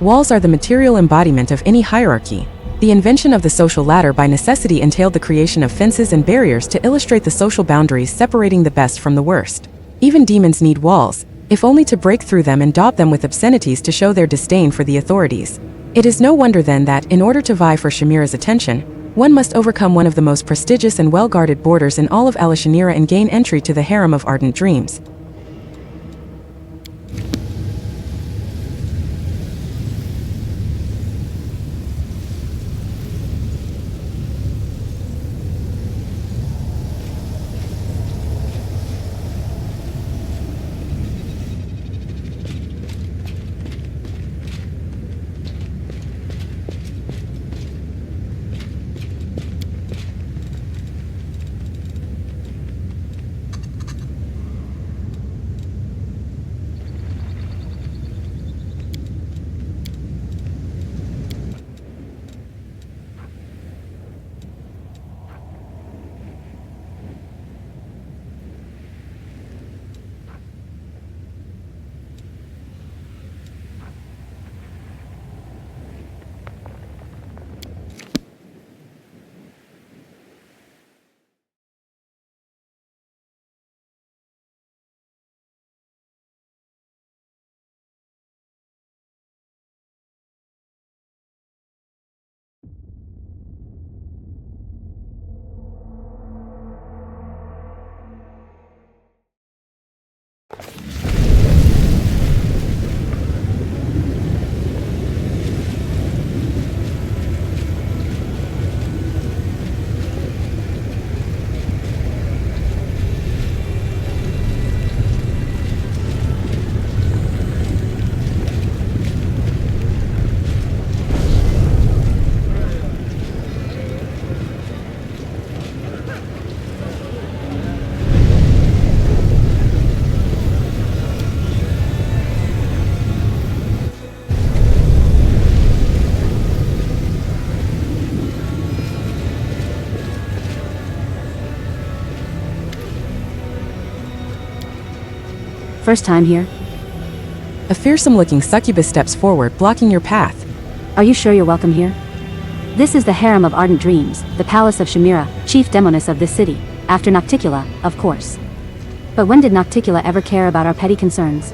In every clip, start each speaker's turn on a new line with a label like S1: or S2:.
S1: Walls are the material embodiment of any hierarchy. The invention of the social ladder by necessity entailed the creation of fences and barriers to illustrate the social boundaries separating the best from the worst. Even demons need walls, if only to break through them and daub them with obscenities to show their disdain for the authorities. It is no wonder then that, in order to vie for Shamira's attention, one must overcome one of the most prestigious and well-guarded borders in all of Alashanira and gain entry to the harem of ardent dreams.
S2: First time here?
S1: A fearsome-looking succubus steps forward, blocking your path.
S2: Are you sure you're welcome here? This is the harem of ardent dreams, the palace of Shamira, chief demoness of this city, after Nocticula, of course. But when did Nocticula ever care about our petty concerns?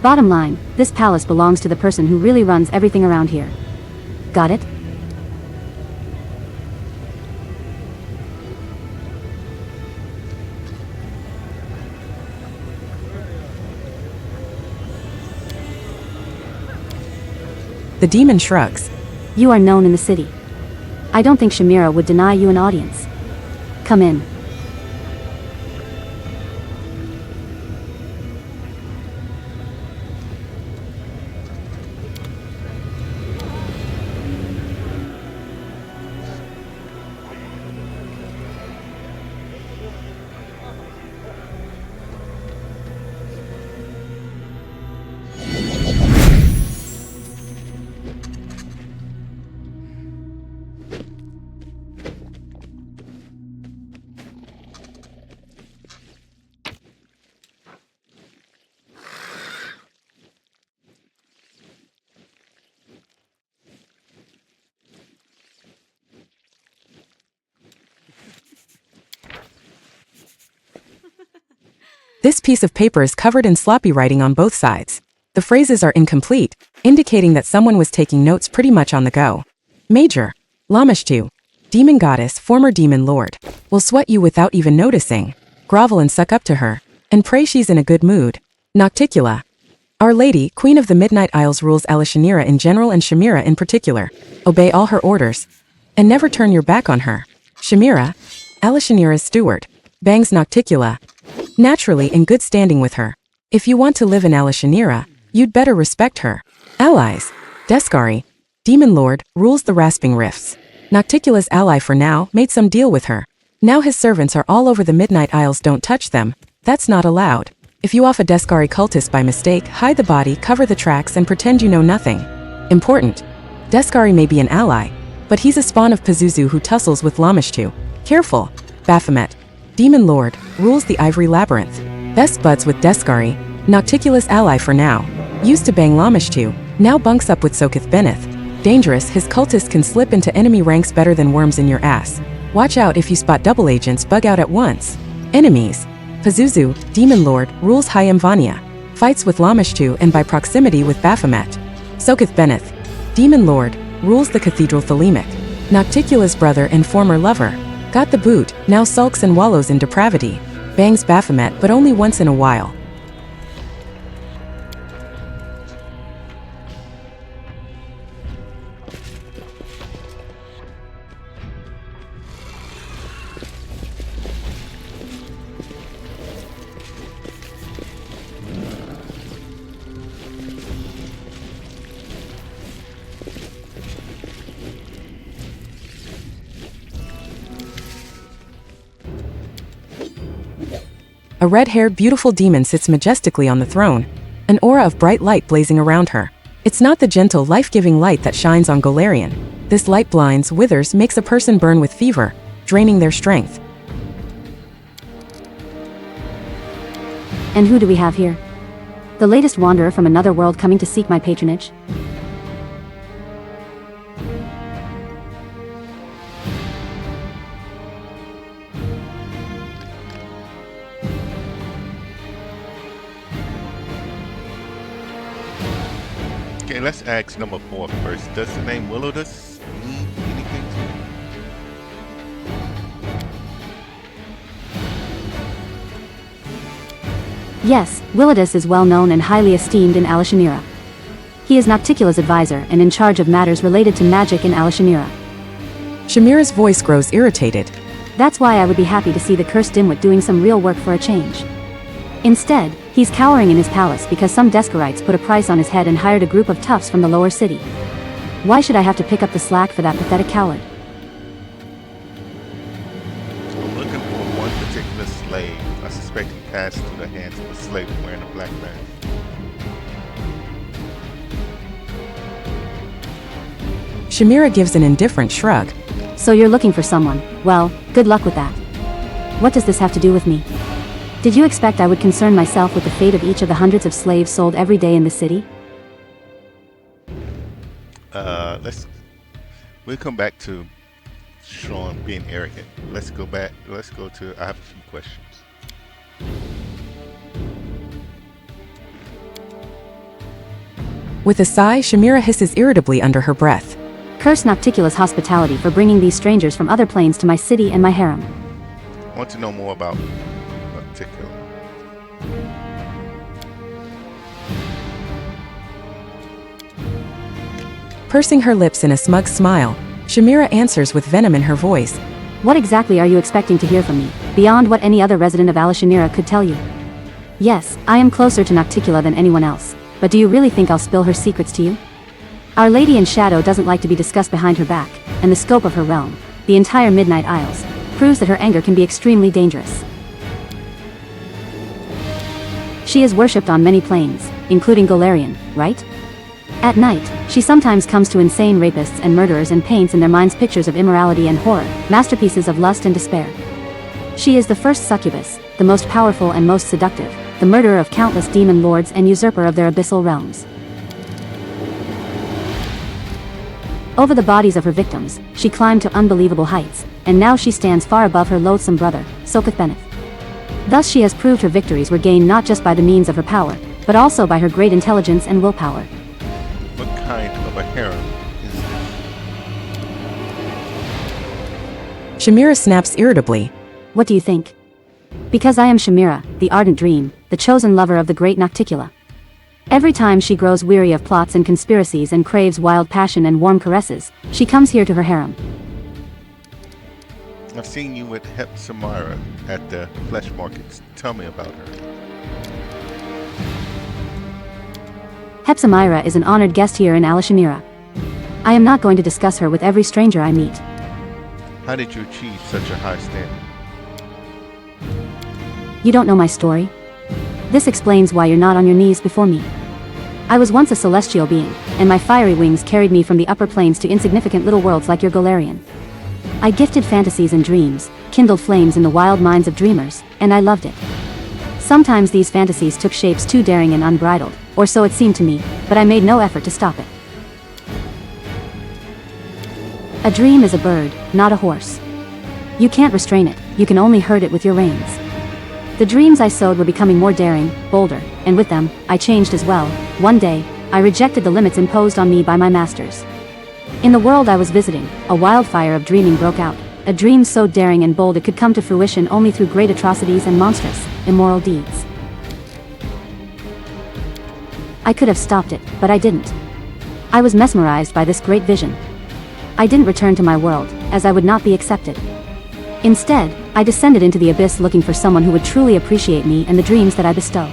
S2: Bottom line, this palace belongs to the person who really runs everything around here. Got it?
S1: The demon shrugs.
S2: You are known in the city. I don't think Shamira would deny you an audience. Come in.
S1: This piece of paper is covered in sloppy writing on both sides. The phrases are incomplete, indicating that someone was taking notes pretty much on the go. Major. Lamashtu. Demon goddess, former demon lord. Will sweat you without even noticing. Grovel and suck up to her. And pray she's in a good mood. Nocticula. Our Lady, Queen of the Midnight Isles, rules Alashanira in general and Shamira in particular. Obey all her orders. And never turn your back on her. Shamira. Alashanira's steward. Bangs Nocticula. Naturally in good standing with her. If you want to live in Alashanira, you'd better respect her. Allies. Deskari. Demon Lord, rules the Rasping Rifts. Nocticula's ally for now, made some deal with her. Now his servants are all over the Midnight Isles, don't touch them. That's not allowed. If you off a Deskari cultist by mistake, hide the body, cover the tracks and pretend you know nothing. Important. Deskari may be an ally, but he's a spawn of Pazuzu who tussles with Lamashtu. Careful. Baphomet. Demon Lord, rules the Ivory Labyrinth. Best buds with Deskari, Nocticula's ally for now. Used to bang Lamashtu, Now bunks up with Soketh Beneth. Dangerous, his cultists can slip into enemy ranks better than worms in your ass. Watch out if you spot double agents bug out at once. Enemies. Pazuzu, Demon Lord, rules Hyam Vanya. Fights with Lamashtu and by proximity with Baphomet. Soketh Beneth, Demon Lord, rules the Cathedral Thelemic. Nocticula's brother and former lover. Got the boot, now sulks and wallows in depravity. Bangs Baphomet but only once in a while. A red-haired, beautiful demon sits majestically on the throne, an aura of bright light blazing around her. It's not the gentle, life-giving light that shines on Golarion. This light blinds, withers, makes a person burn with fever, draining their strength.
S2: And who do we have here? The latest wanderer from another world coming to seek my patronage?
S3: Okay, let's ask number 4 first. Does the name Willowdus mean anything to you?
S2: Yes, Willowdus is well known and highly esteemed in Alashanira. He is Nocticula's advisor and in charge of matters related to magic in Alashanira.
S1: Shamira's voice grows irritated.
S2: That's why I would be happy to see the cursed dimwit doing some real work for a change. Instead, he's cowering in his palace because some Deskarites put a price on his head and hired a group of toughs from the lower city. Why should I have to pick up the slack for that pathetic coward?
S3: I'm looking for one particular slave. I suspect he passed through the hands of a slave wearing a black mask.
S1: Shamira gives an indifferent shrug.
S2: So you're looking for someone. Well, good luck with that. What does this have to do with me? Did you expect I would concern myself with the fate of each of the hundreds of slaves sold every day in the city?
S3: We'll come back to Sean being arrogant. Let's go to, I have a few questions.
S1: With a sigh, Shamira hisses irritably under her breath.
S2: Curse Nocticula's hospitality for bringing these strangers from other planes to my city and my harem.
S3: I want to know more about Nocticula.
S1: Pursing her lips in a smug smile, Shamira answers with venom in her voice.
S2: What exactly are you expecting to hear from me, beyond what any other resident of Alashanira could tell you? Yes, I am closer to Nocticula than anyone else, but do you really think I'll spill her secrets to you? Our Lady in Shadow doesn't like to be discussed behind her back, and the scope of her realm, the entire Midnight Isles, proves that her anger can be extremely dangerous. She is worshipped on many planes, including Golarion, right? At night, she sometimes comes to insane rapists and murderers and paints in their minds pictures of immorality and horror, masterpieces of lust and despair. She is the first succubus, the most powerful and most seductive, the murderer of countless demon lords and usurper of their abyssal realms. Over the bodies of her victims, she climbed to unbelievable heights, and now she stands far above her loathsome brother, Soketh Beneth. Thus she has proved her victories were gained not just by the means of her power, but also by her great intelligence and willpower.
S3: What kind of a harem is this?
S1: Shamira snaps irritably.
S2: What do you think? Because I am Shamira, the ardent dream, the chosen lover of the great Nocticula. Every time she grows weary of plots and conspiracies and craves wild passion and warm caresses, she comes here to her harem.
S3: I've seen you with Hepsamira at the flesh markets. Tell me about her.
S2: Hepsamira is an honored guest here in Alashanira. I am not going to discuss her with every stranger I meet.
S3: How did you achieve such a high standard?
S2: You don't know my story? This explains why you're not on your knees before me. I was once a celestial being, and my fiery wings carried me from the upper planes to insignificant little worlds like your Golarion. I gifted fantasies and dreams, kindled flames in the wild minds of dreamers, and I loved it. Sometimes these fantasies took shapes too daring and unbridled, or so it seemed to me, but I made no effort to stop it. A dream is a bird, not a horse. You can't restrain it, you can only herd it with your reins. The dreams I sowed were becoming more daring, bolder, and with them, I changed as well. One day, I rejected the limits imposed on me by my masters. In the world I was visiting, a wildfire of dreaming broke out, a dream so daring and bold it could come to fruition only through great atrocities and monstrous, immoral deeds. I could have stopped it, but I didn't. I was mesmerized by this great vision. I didn't return to my world, as I would not be accepted. Instead, I descended into the abyss looking for someone who would truly appreciate me and the dreams that I bestow.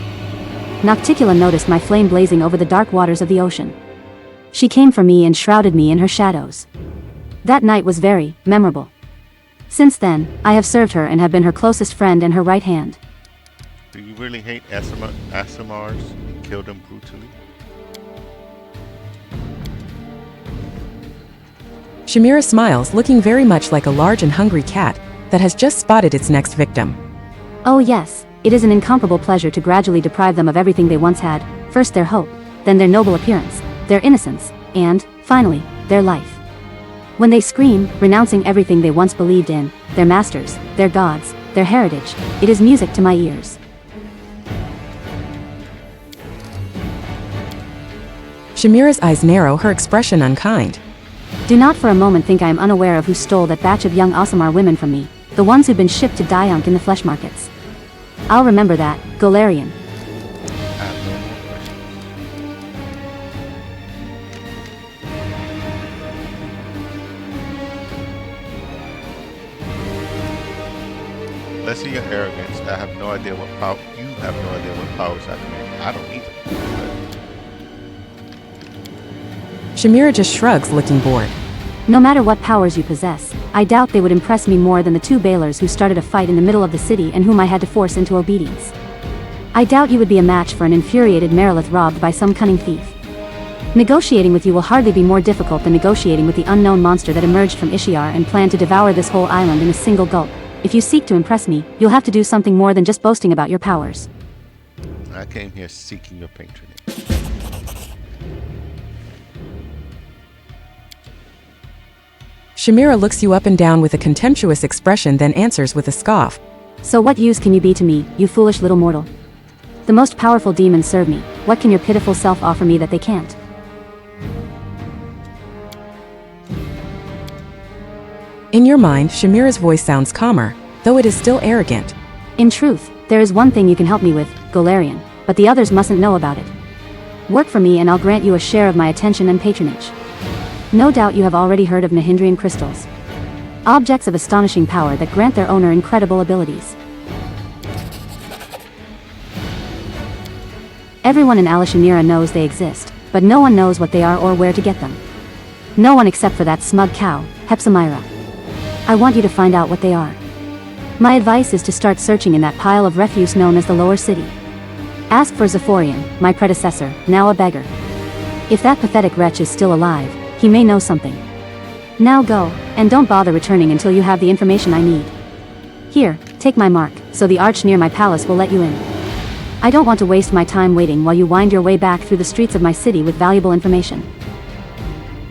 S2: Nocticula noticed my flame blazing over the dark waters of the ocean. She came for me and shrouded me in her shadows. That night was very memorable. Since then, I have served her and have been her closest friend and her right hand.
S3: Do you really hate Asimars? Kill them brutally?
S1: Shamira smiles, looking very much like a large and hungry cat that has just spotted its next victim.
S2: Oh yes, it is an incomparable pleasure to gradually deprive them of everything they once had, first their hope, then their noble appearance, their innocence, and, finally, their life. When they scream, renouncing everything they once believed in, their masters, their gods, their heritage, it is music to my ears.
S1: Shamira's eyes narrow, her expression unkind.
S2: Do not for a moment think I am unaware of who stole that batch of young Aasimar women from me, the ones who'd been shipped to Diunk in the flesh markets. I'll remember that, Golarion.
S3: I have no more questions. Let's see your arrogance. I have no idea what power you have no idea what powers I command. I don't either.
S1: Shamira just shrugs, looking bored.
S2: No matter what powers you possess, I doubt they would impress me more than the two Bailers who started a fight in the middle of the city and whom I had to force into obedience. I doubt you would be a match for an infuriated Merilith robbed by some cunning thief. Negotiating with you will hardly be more difficult than negotiating with the unknown monster that emerged from Ishiar and planned to devour this whole island in a single gulp. If you seek to impress me, you'll have to do something more than just boasting about your powers.
S3: I came here seeking your patronage.
S1: Shamira looks you up and down with a contemptuous expression, then answers with a scoff.
S2: So what use can you be to me, you foolish little mortal? The most powerful demons serve me. What can your pitiful self offer me that they can't?
S1: In your mind, Shamira's voice sounds calmer, though it is still arrogant.
S2: In truth, there is one thing you can help me with, Golarion, but the others mustn't know about it. Work for me and I'll grant you a share of my attention and patronage. No doubt you have already heard of Nahindrian crystals. Objects of astonishing power that grant their owner incredible abilities. Everyone in Alishamira knows they exist, but no one knows what they are or where to get them. No one except for that smug cow, Hepsamira. I want you to find out what they are. My advice is to start searching in that pile of refuse known as the Lower City. Ask for Zephyrian, my predecessor, now a beggar. If that pathetic wretch is still alive, he may know something. Now go, and don't bother returning until you have the information I need. Here, take my mark, so the arch near my palace will let you in. I don't want to waste my time waiting while you wind your way back through the streets of my city with valuable information.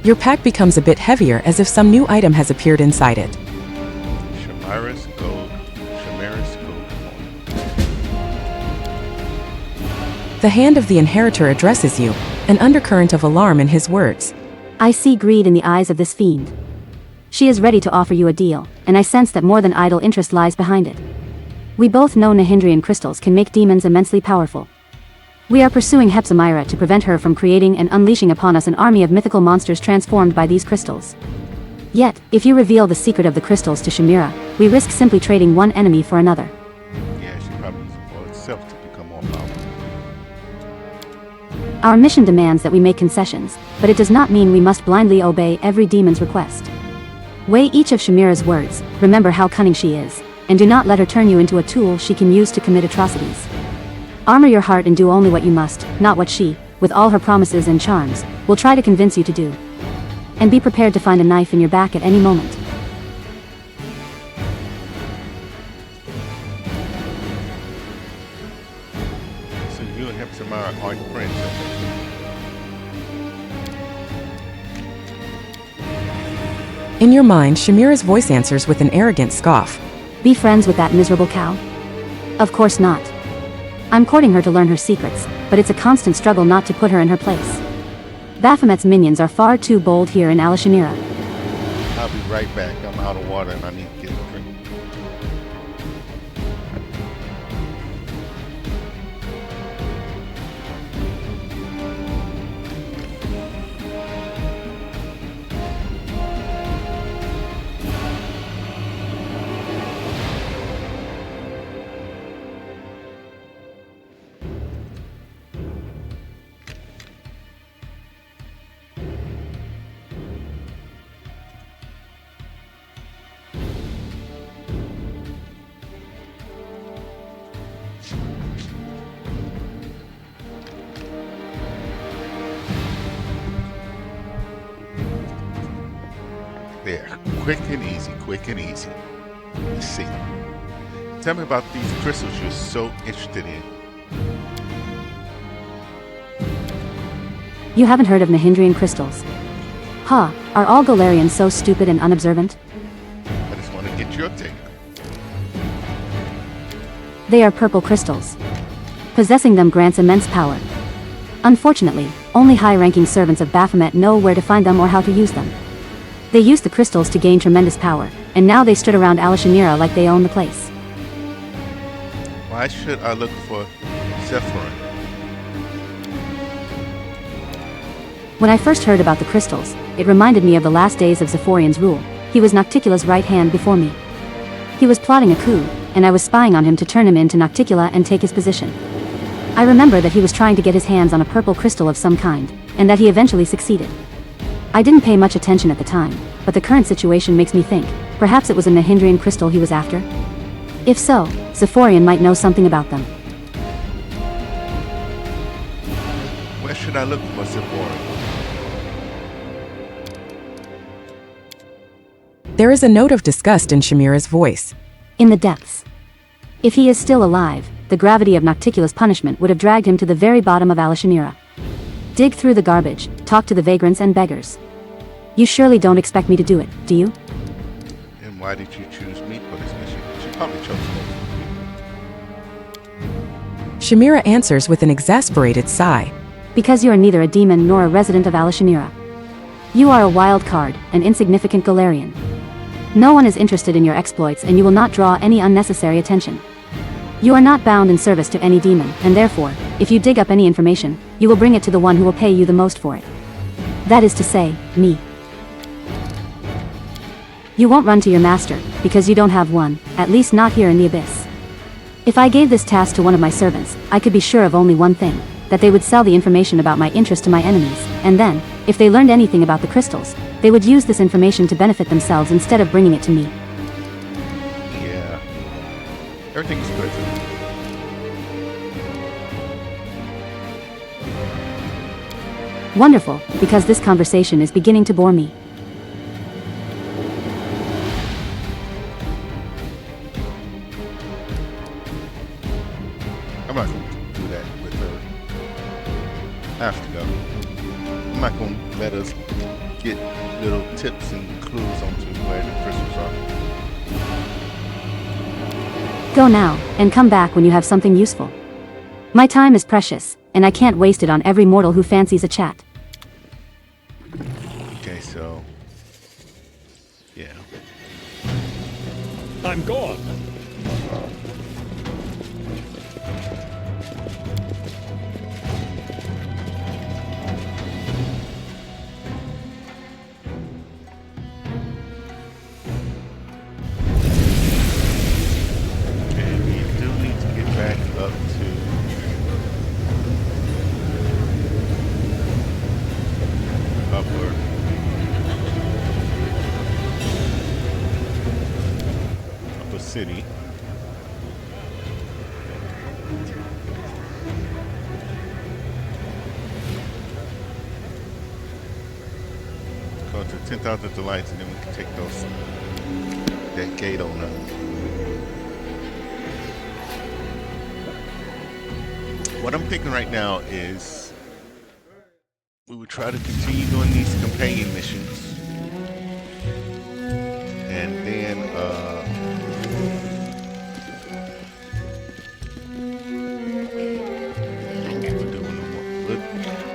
S1: Your pack becomes a bit heavier, as if some new item has appeared inside it.
S3: Shamira's gold coin.
S1: The hand of the inheritor addresses you, an undercurrent of alarm in his words.
S2: I see greed in the eyes of this fiend. She is ready to offer you a deal, and I sense that more than idle interest lies behind it. We both know Nahindrian crystals can make demons immensely powerful. We are pursuing Hepsamira to prevent her from creating and unleashing upon us an army of mythical monsters transformed by these crystals. Yet, if you reveal the secret of the crystals to Shamira, we risk simply trading one enemy for another.
S3: Yeah, she probably uses it for itself to become more powerful.
S2: Our mission demands that we make concessions, but it does not mean we must blindly obey every demon's request. Weigh each of Shamira's words, remember how cunning she is, and do not let her turn you into a tool she can use to commit atrocities. Armor your heart and do only what you must, not what she, with all her promises and charms, will try to convince you to do. And be prepared to find a knife in your back at any moment.
S3: listen to you and help some of our art friends.
S1: In your mind, Shamira's voice answers with an arrogant scoff.
S2: Be friends with that miserable cow? Of course not. I'm courting her to learn her secrets, but it's a constant struggle not to put her in her place. Baphomet's minions are far too bold here in Alashimira.
S3: I'll be right back. I'm out of water and I need to get a drink. There, quick and easy, quick and easy. Let's see. Tell me about these crystals you're so interested in.
S2: You haven't heard of Nahindrian crystals? Huh, are all Golarians so stupid and unobservant?
S3: I just want to get your take.
S2: They are purple crystals. Possessing them grants immense power. Unfortunately, only high-ranking servants of Baphomet know where to find them or how to use them. They used the crystals to gain tremendous power, and now they stood around Alashimira like they own the place.
S3: Why should I look for Zephyrin?
S2: When I first heard about the crystals, it reminded me of the last days of Zephorian's rule. He was Nocticula's right hand before me. He was plotting a coup, and I was spying on him to turn him into Nocticula and take his position. I remember that he was trying to get his hands on a purple crystal of some kind, and that he eventually succeeded. I didn't pay much attention at the time, but the current situation makes me think, perhaps it was a Nahindrian crystal he was after? If so, Zephorian might know something about them.
S3: Where should I look for Zephyrin?
S1: There is a note of disgust in Shamira's voice.
S2: In the depths. If he is still alive, the gravity of Nocticula's punishment would have dragged him to the very bottom of Alashimira. Dig through the garbage, talk to the vagrants and beggars. You surely don't expect me to do it, do you?
S3: And why did you choose me for this mission? She probably chose me.
S1: Shamira answers with an exasperated sigh.
S2: Because you are neither a demon nor a resident of Alashimira. You are a wild card, an insignificant Golarian. No one is interested in your exploits and you will not draw any unnecessary attention. You are not bound in service to any demon, and therefore, if you dig up any information, you will bring it to the one who will pay you the most for it. That is to say, me. You won't run to your master, because you don't have one, at least not here in the Abyss. If I gave this task to one of my servants, I could be sure of only one thing, that they would sell the information about my interest to my enemies, and then, if they learned anything about the crystals, they would use this information to benefit themselves instead of bringing it to me.
S3: Yeah. Everything's good.
S2: Wonderful, because this conversation is beginning to bore me.
S3: I'm not going to do that with her. I have to go. I'm not going to let us get little tips and clues onto where the crystals are.
S2: Go now, and come back when you have something useful. My time is precious, and I can't waste it on every mortal who fancies a chat.
S3: Okay, so... yeah.
S4: I'm gone.
S3: And we do need to get back up to... upper... upper city. Go to 10,000 delights and then we can take that gate on up. What I'm thinking right now is we would try to continue doing these companion missions, and then we'll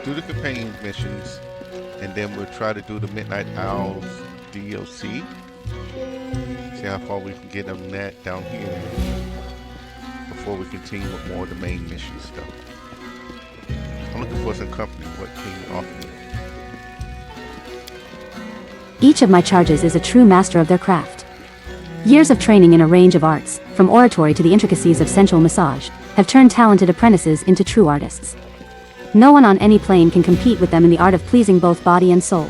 S3: do the companion missions, and then we'll try to do the Midnight Owls DLC. See how far we can get them that down here before we continue with more of the main mission stuff. I'm looking for some company. What can you offer me?
S2: Each of my charges is a true master of their craft. Years of training in a range of arts, from oratory to the intricacies of sensual massage, have turned talented apprentices into true artists. No one on any plane can compete with them in the art of pleasing both body and soul.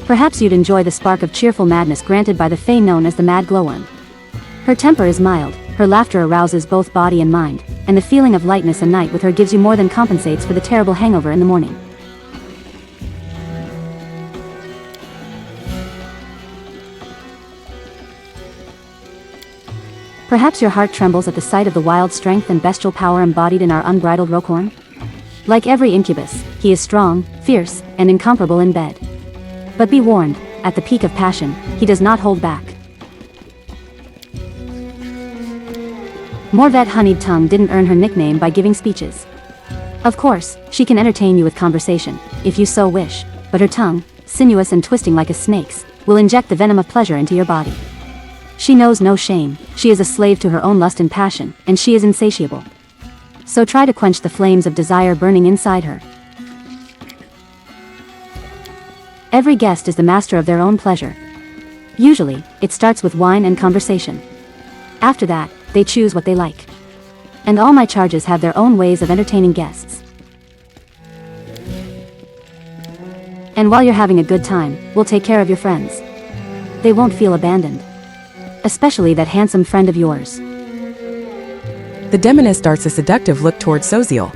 S2: Perhaps you'd enjoy the spark of cheerful madness granted by the fae known as the Mad Glowworm. Her temper is mild, her laughter arouses both body and mind, and the feeling of lightness a night with her gives you more than compensates for the terrible hangover in the morning. Perhaps your heart trembles at the sight of the wild strength and bestial power embodied in our unbridled Rokhorn? Like every incubus, he is strong, fierce, and incomparable in bed. But be warned, at the peak of passion, he does not hold back. Morvet Honeyed Tongue didn't earn her nickname by giving speeches. Of course, she can entertain you with conversation, if you so wish, but her tongue, sinuous and twisting like a snake's, will inject the venom of pleasure into your body. She knows no shame, she is a slave to her own lust and passion, and she is insatiable. So try to quench the flames of desire burning inside her. Every guest is the master of their own pleasure. Usually, it starts with wine and conversation. After that, they choose what they like. And all my charges have their own ways of entertaining guests. And while you're having a good time, we'll take care of your friends. They won't feel abandoned. Especially that handsome friend of yours.
S1: The demoness darts a seductive look towards Soziel.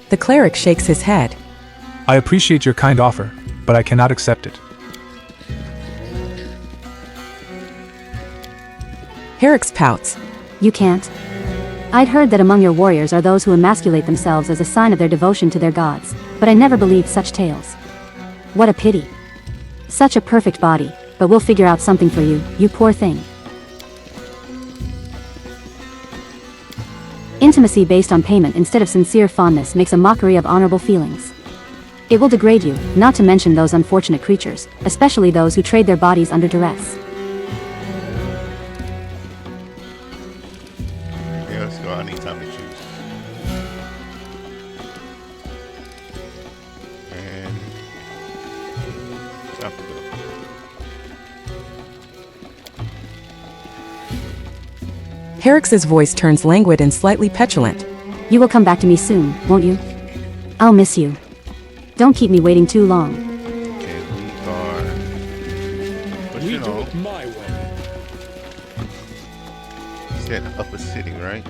S1: The cleric shakes his head.
S4: I appreciate your kind offer, but I cannot accept it.
S1: Herrick's pouts.
S2: You can't? I'd heard that among your warriors are those who emasculate themselves as a sign of their devotion to their gods, but I never believed such tales. What a pity. Such a perfect body, but we'll figure out something for you, you poor thing. Intimacy based on payment instead of sincere fondness makes a mockery of honorable feelings. It will degrade you, not to mention those unfortunate creatures, especially those who trade their bodies under duress.
S3: Yeah, let's go. I need time to choose. And time to go.
S1: Herrick's voice turns languid and slightly petulant.
S2: You will come back to me soon, won't you? I'll miss you. Don't keep me waiting too long.
S3: Okay, we are pushing on.
S5: My way.
S3: Set upper city, right?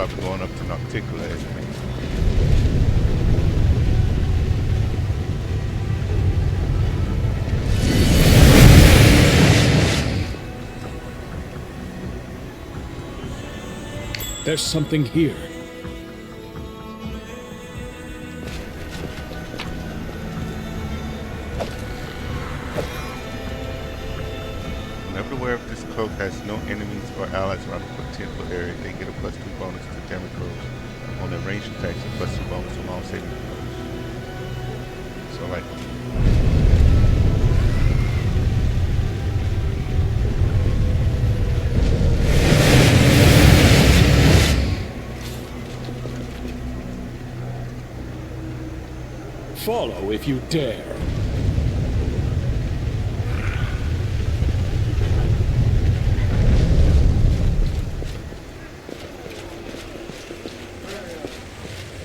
S3: probably going up to Nocticula anyway.
S5: There's something here.
S3: Whenever aware if this cloak has no enemies or allies around the 10-foot area, they get a +2 bonus to damage rolls on their ranged attacks and +2 bonus to long saving throws. So like
S5: Follow if you dare.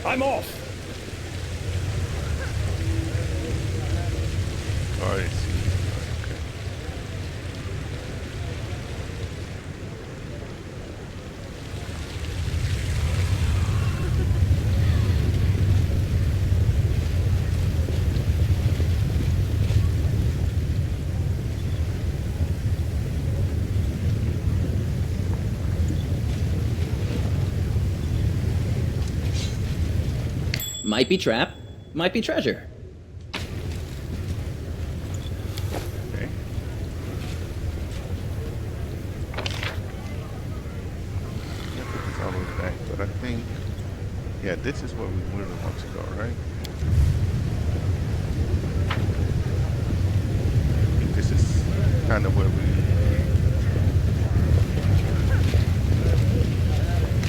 S5: I'm off.
S3: Oh, I see. Okay.
S6: Might be trap, might be treasure.
S3: Okay. Yeah, put this all the way back, but I think, yeah, this is where we really want to go, right? I think this is kind of where we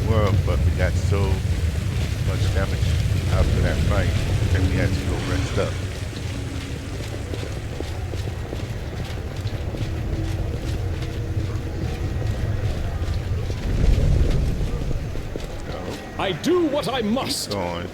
S3: were, but we got so much damage after that fight, then we had to go rest up. So,
S5: I do what I must.
S3: going.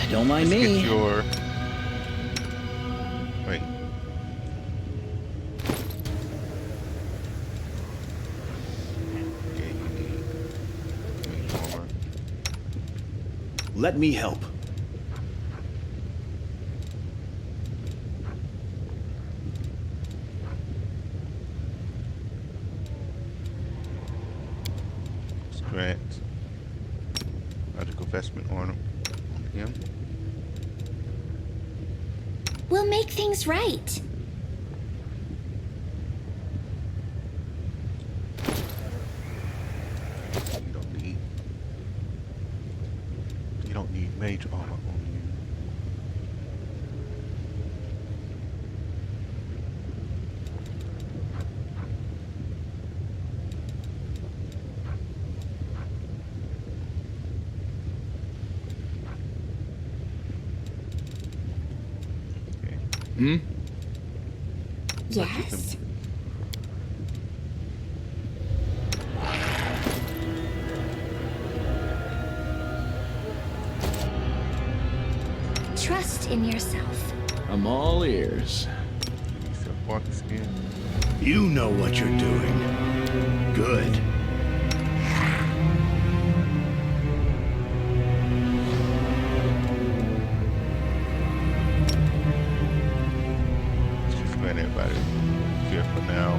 S6: Don't mind
S3: Let's
S6: me.
S3: get your... Wait. Yeah, you need armor.
S7: Let me help.
S3: Grant magical vestment on him.
S8: We'll make things right.
S3: You don't need mage armor on you.
S5: Hmm?
S8: Yes? trust in yourself.
S5: I'm all ears.
S3: Except water skin.
S7: You know what you're doing. Good.
S3: Let's just let everybody here for now.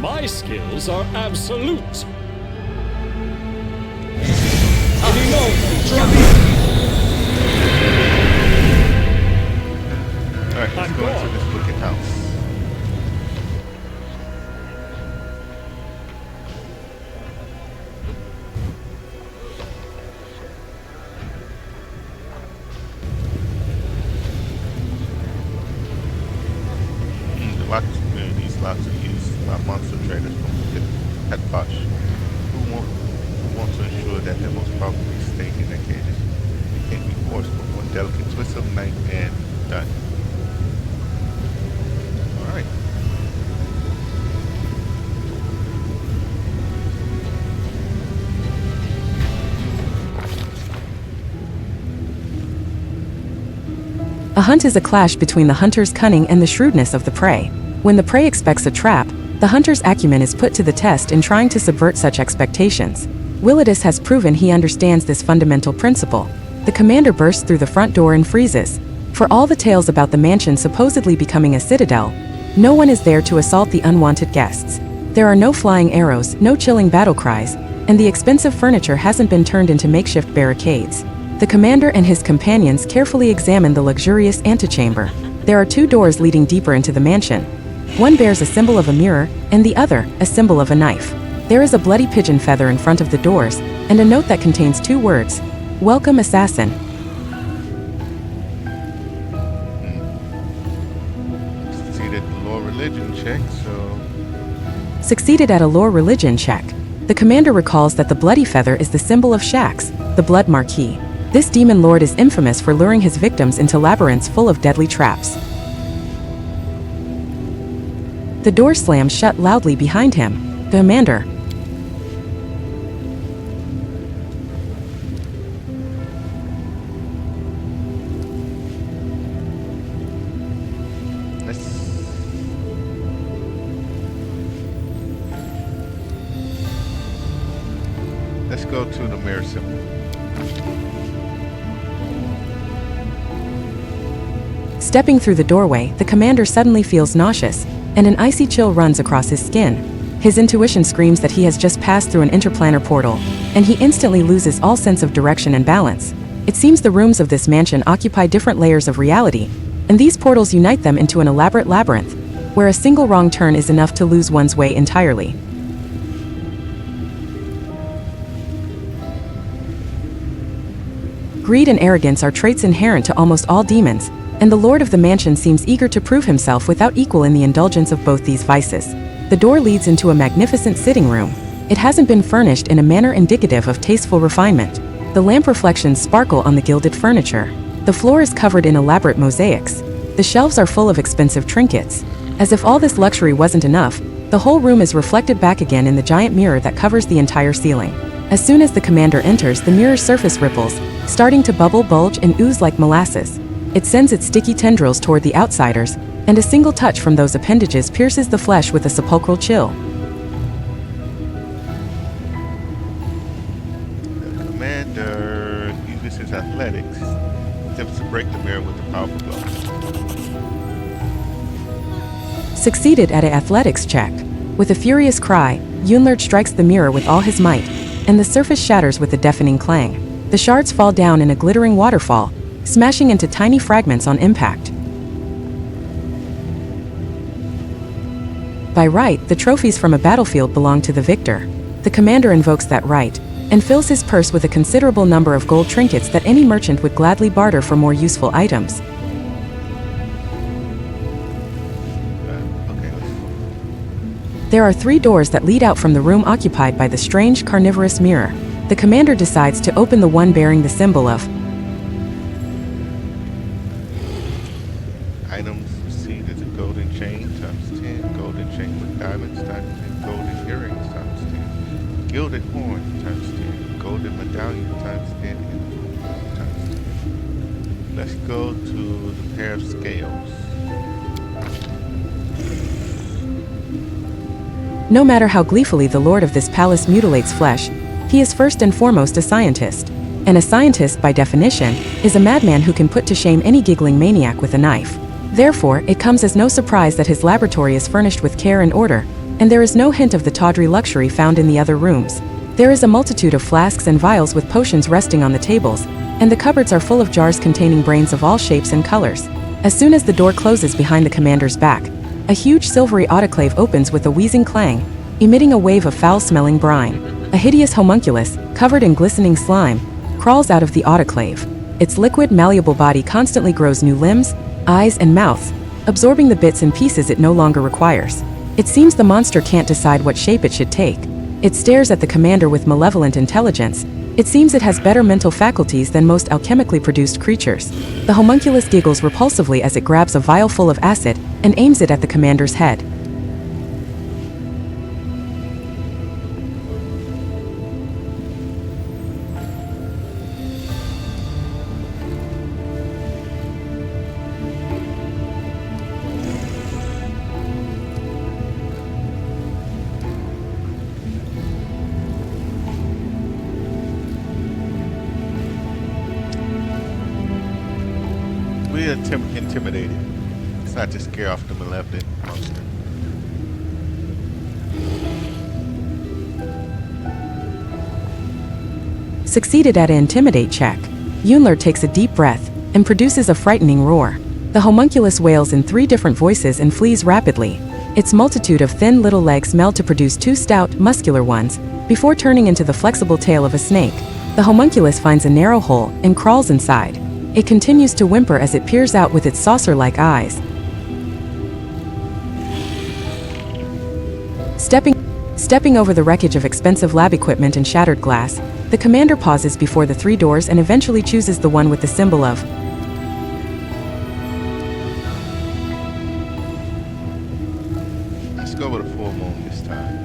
S5: My skills are absolute.
S3: Alright, let's
S5: I'm
S3: go into
S5: gone.
S3: this wicked house. These lots are used by monster traders at Bosch who want to ensure that they most probably stay in their cages. They can't be forced with one delicate twist of the knife and done. Alright.
S1: A hunt is a clash between the hunter's cunning and the shrewdness of the prey. When the prey expects a trap, the hunter's acumen is put to the test in trying to subvert such expectations. Willidus has proven he understands this fundamental principle. The commander bursts through the front door and freezes. For all the tales about the mansion supposedly becoming a citadel, no one is there to assault the unwanted guests. There are no flying arrows, no chilling battle cries, and the expensive furniture hasn't been turned into makeshift barricades. The commander and his companions carefully examine the luxurious antechamber. There are two doors leading deeper into the mansion. One bears a symbol of a mirror, and the other, a symbol of a knife. There is a bloody pigeon feather in front of the doors, and a note that contains two words: "Welcome, assassin."
S3: Succeeded the lore religion check, so
S1: Succeeded at a lore religion check. The commander recalls that the bloody feather is the symbol of Shax, the blood marquis. This demon lord is infamous for luring his victims into labyrinths full of deadly traps. The door slams shut loudly behind him. The commander.
S3: let's go to the mirror symbol.
S1: Stepping through the doorway, the commander suddenly feels nauseous, and an icy chill runs across his skin. His intuition screams that he has just passed through an interplanar portal, and he instantly loses all sense of direction and balance. It seems the rooms of this mansion occupy different layers of reality, and these portals unite them into an elaborate labyrinth, where a single wrong turn is enough to lose one's way entirely. Greed and arrogance are traits inherent to almost all demons, and the lord of the mansion seems eager to prove himself without equal in the indulgence of both these vices. The door leads into a magnificent sitting room. It hasn't been furnished in a manner indicative of tasteful refinement. The lamp reflections sparkle on the gilded furniture. The floor is covered in elaborate mosaics. The shelves are full of expensive trinkets. As if all this luxury wasn't enough, the whole room is reflected back again in the giant mirror that covers the entire ceiling. As soon as the commander enters, the mirror's surface ripples, starting to bubble, bulge, and ooze like molasses. It sends its sticky tendrils toward the outsiders, and a single touch from those appendages pierces the flesh with a sepulchral chill.
S3: The commander uses his athletics, attempts to break the mirror with a powerful blow.
S1: Succeeded at an athletics check. With a furious cry, Yunlert strikes the mirror with all his might, and the surface shatters with a deafening clang. The shards fall down in a glittering waterfall, smashing into tiny fragments on impact. By right, the trophies from a battlefield belong to the victor. The commander invokes that right, and fills his purse with a considerable number of gold trinkets that any merchant would gladly barter for more useful items. There are 3 doors that lead out from the room occupied by the strange carnivorous mirror. The commander decides to open the one bearing the symbol of
S3: Items received is a golden chain times 10, golden chain with diamonds times 10, golden earrings times 10, gilded horn times 10, golden medallion times 10, and Let's go to the pair of scales.
S1: No matter how gleefully the lord of this palace mutilates flesh, he is first and foremost a scientist. And a scientist, by definition, is a madman who can put to shame any giggling maniac with a knife. Therefore, it comes as no surprise that his laboratory is furnished with care and order, and there is no hint of the tawdry luxury found in the other rooms. There is a multitude of flasks and vials with potions resting on the tables, and the cupboards are full of jars containing brains of all shapes and colors. As soon as the door closes behind the commander's back, a huge silvery autoclave opens with a wheezing clang, emitting a wave of foul-smelling brine. A hideous homunculus, covered in glistening slime, crawls out of the autoclave. Its liquid, malleable body constantly grows new limbs, eyes, and mouths, absorbing the bits and pieces it no longer requires. It seems the monster can't decide what shape it should take. It stares at the commander with malevolent intelligence. It seems it has better mental faculties than most alchemically produced creatures. The homunculus giggles repulsively as it grabs a vial full of acid and aims it at the commander's head.
S3: We're intimidated. It's not to scare off the malevolent monster.
S1: Succeeded at an intimidate check. Yunlur takes a deep breath and produces a frightening roar. The homunculus wails in 3 different voices and flees rapidly. Its multitude of thin little legs meld to produce 2 stout, muscular ones, before turning into the flexible tail of a snake. The homunculus finds a narrow hole and crawls inside. It continues to whimper as it peers out with its saucer-like eyes. Stepping over the wreckage of expensive lab equipment and shattered glass, the commander pauses before the 3 doors and eventually chooses the one with the symbol of.
S3: Let's go with a full moon this time.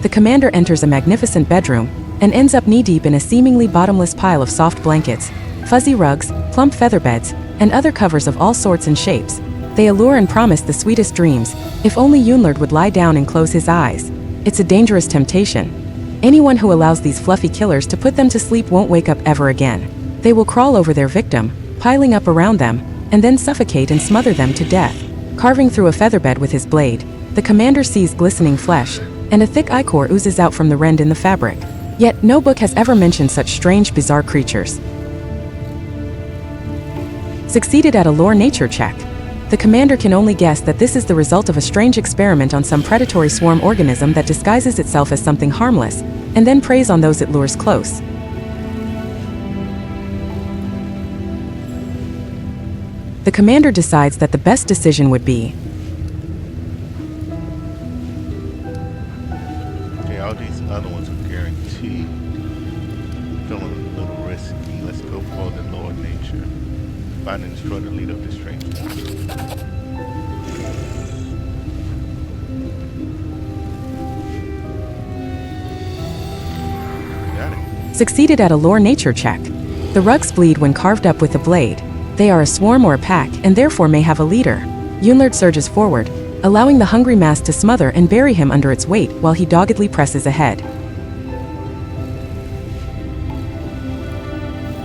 S1: The commander enters a magnificent bedroom and ends up knee-deep in a seemingly bottomless pile of soft blankets, fuzzy rugs, plump feather beds, and other covers of all sorts and shapes. They allure and promise the sweetest dreams, if only Yunlur would lie down and close his eyes. It's a dangerous temptation. Anyone who allows these fluffy killers to put them to sleep won't wake up ever again. They will crawl over their victim, piling up around them, and then suffocate and smother them to death. Carving through a featherbed with his blade, the commander sees glistening flesh, and a thick ichor oozes out from the rend in the fabric. Yet, no book has ever mentioned such strange, bizarre creatures. Succeeded at a lore nature check. The commander can only guess that this is the result of a strange experiment on some predatory swarm organism that disguises itself as something harmless, and then preys on those it lures close. The commander decides that the best decision would be.
S3: Okay, all these other ones are guaranteed. Feeling a little risky. Let's go for the Lord Nature. Find and destroy the leader of this strange monster. Got it.
S1: Succeeded at a lore nature check. The rugs bleed when carved up with a blade. They are a swarm or a pack and therefore may have a leader. Yunlur surges forward, allowing the hungry mass to smother and bury him under its weight while he doggedly presses ahead.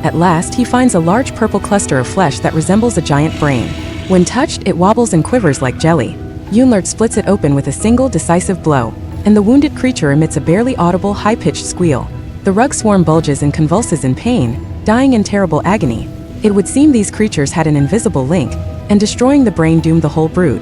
S1: At last, he finds a large purple cluster of flesh that resembles a giant brain. When touched, it wobbles and quivers like jelly. Yunlur splits it open with a single decisive blow, and the wounded creature emits a barely audible, high-pitched squeal. The rug swarm bulges and convulses in pain, dying in terrible agony. It would seem these creatures had an invisible link, and destroying the brain doomed the whole brood.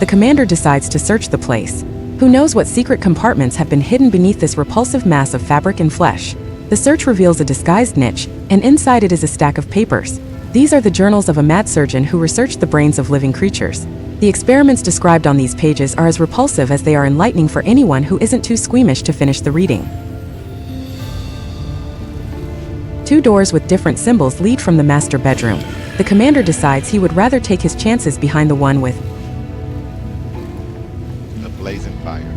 S1: The commander decides to search the place. Who knows what secret compartments have been hidden beneath this repulsive mass of fabric and flesh? The search reveals a disguised niche, and inside it is a stack of papers. These are the journals of a mad surgeon who researched the brains of living creatures. The experiments described on these pages are as repulsive as they are enlightening for anyone who isn't too squeamish to finish the reading. 2 doors with different symbols lead from the master bedroom. The commander decides he would rather take his chances behind the one with
S3: A blazing fire.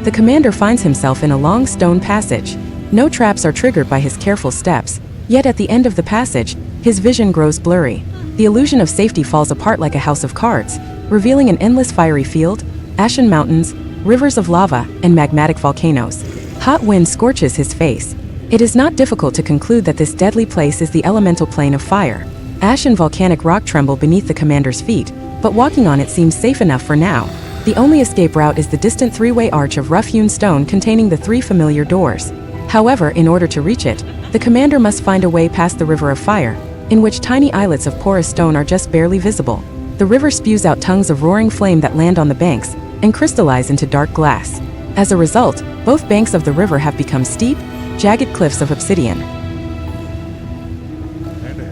S1: the commander finds himself in a long stone passage. No traps are triggered by his careful steps, yet at the end of the passage, his vision grows blurry. The illusion of safety falls apart like a house of cards, revealing an endless fiery field, ashen mountains, rivers of lava, and magmatic volcanoes. Hot wind scorches his face. It is not difficult to conclude that this deadly place is the elemental plane of fire. Ash and volcanic rock tremble beneath the commander's feet, but walking on it seems safe enough for now. The only escape route is the distant three-way arch of rough-hewn stone containing the 3 familiar doors. However, in order to reach it, the commander must find a way past the river of fire, in which tiny islets of porous stone are just barely visible. The river spews out tongues of roaring flame that land on the banks and crystallize into dark glass. As a result, both banks of the river have become steep, jagged cliffs of obsidian.
S3: There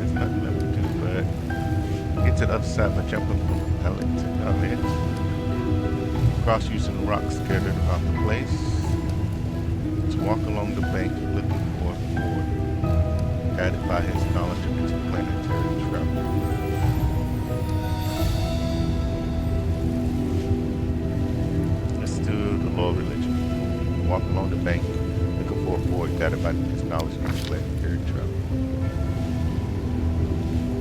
S3: is nothing left to do but get to the other side by jumping from the pallet to it. Cross using the rocks scattered about the place. Let's walk along the bank looking for a ford, guided by his knowledge of interplanetary travel. Let's do the Lord religion. Walk along the bank looking for a ford, guided by his knowledge of interplanetary travel.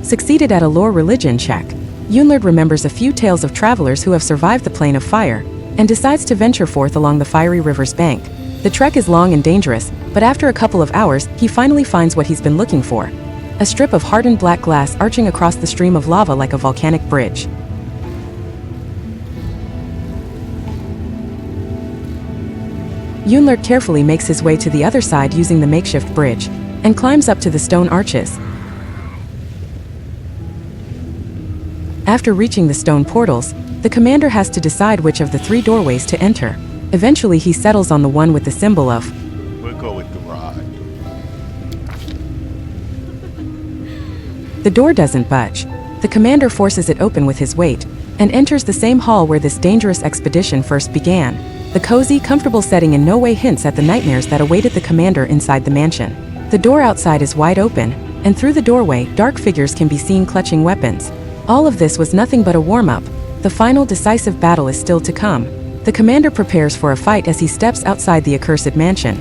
S1: Succeeded at a lore religion check, Yunlord remembers a few tales of travelers who have survived the plane of fire, and decides to venture forth along the fiery river's bank. The trek is long and dangerous, but after a couple of hours, he finally finds what he's been looking for. A strip of hardened black glass arching across the stream of lava like a volcanic bridge. Yunlord carefully makes his way to the other side using the makeshift bridge, and climbs up to the stone arches. After reaching the stone portals, the commander has to decide which of the 3 doorways to enter. Eventually, he settles on the one with the symbol of.
S3: We'll go with the rod.
S1: The door doesn't budge. The commander forces it open with his weight, and enters the same hall where this dangerous expedition first began. The cozy, comfortable setting in no way hints at the nightmares that awaited the commander inside the mansion. The door outside is wide open, and through the doorway, dark figures can be seen clutching weapons. All of this was nothing but a warm-up. The final decisive battle is still to come. The commander prepares for a fight as he steps outside the accursed mansion.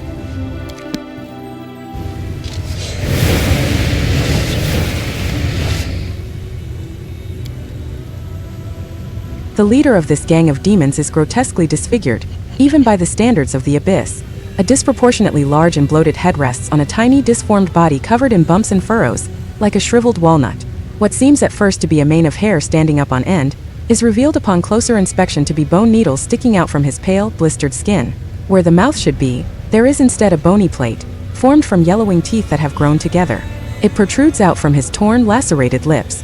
S1: The leader of this gang of demons is grotesquely disfigured, even by the standards of the abyss. A disproportionately large and bloated head rests on a tiny, disformed body covered in bumps and furrows, like a shriveled walnut. What seems at first to be a mane of hair standing up on end, is revealed upon closer inspection to be bone needles sticking out from his pale, blistered skin. Where the mouth should be, there is instead a bony plate, formed from yellowing teeth that have grown together. It protrudes out from his torn, lacerated lips.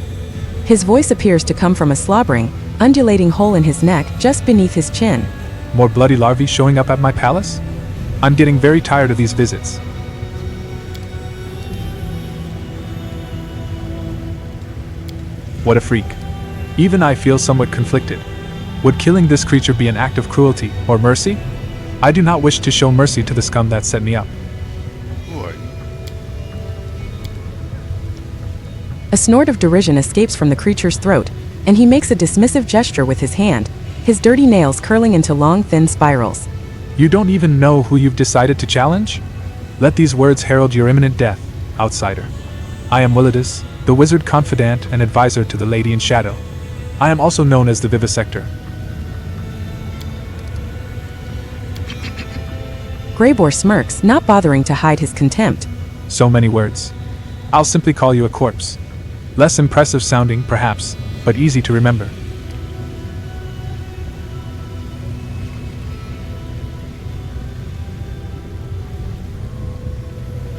S1: His voice appears to come from a slobbering, undulating hole in his neck just beneath his chin.
S4: More bloody larvae showing up at my palace? I'm getting very tired of these visits. What a freak. Even I feel somewhat conflicted. Would killing this creature be an act of cruelty or mercy? I do not wish to show mercy to the scum that set me up.
S3: Who are you?
S1: A snort of derision escapes from the creature's throat, and he makes a dismissive gesture with his hand, his dirty nails curling into long, thin spirals.
S4: You don't even know who you've decided to challenge? Let these words herald your imminent death, outsider. I am Willidus, the wizard confidant and advisor to the Lady in Shadow. I am also known as the Vivisector.
S1: Greybor smirks, not bothering to hide his contempt.
S4: So many words. I'll simply call you a corpse. Less impressive sounding, perhaps, but easy to remember.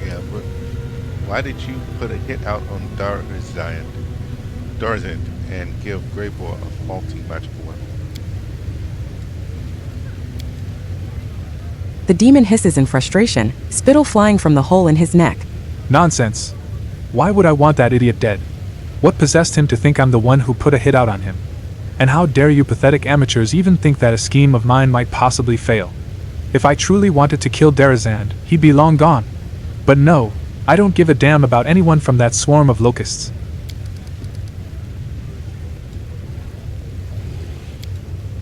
S3: Yeah, but why did you put a hit out on Darzan and give Greybor a faulty magical weapon?
S1: The demon hisses in frustration, spittle flying from the hole in his neck.
S4: Nonsense. Why would I want that idiot dead? What possessed him to think I'm the one who put a hit out on him? And how dare you pathetic amateurs even think that a scheme of mine might possibly fail? If I truly wanted to kill Darazan, he'd be long gone. But no, I don't give a damn about anyone from that swarm of locusts.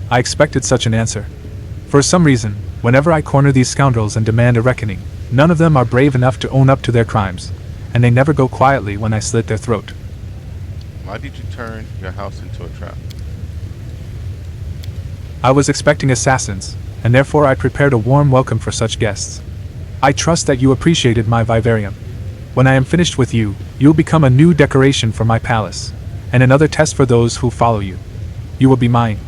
S4: I expected such an answer. For some reason, Whenever I corner these scoundrels and demand a reckoning, none of them are brave enough to own up to their crimes, and they never go quietly when I slit their throat.
S3: Why did you turn your house into a trap?
S4: I was expecting assassins, and therefore I prepared a warm welcome for such guests. I trust that you appreciated my vivarium. When I am finished with you, you'll become a new decoration for my palace, and another test for those who follow you. You will be mine.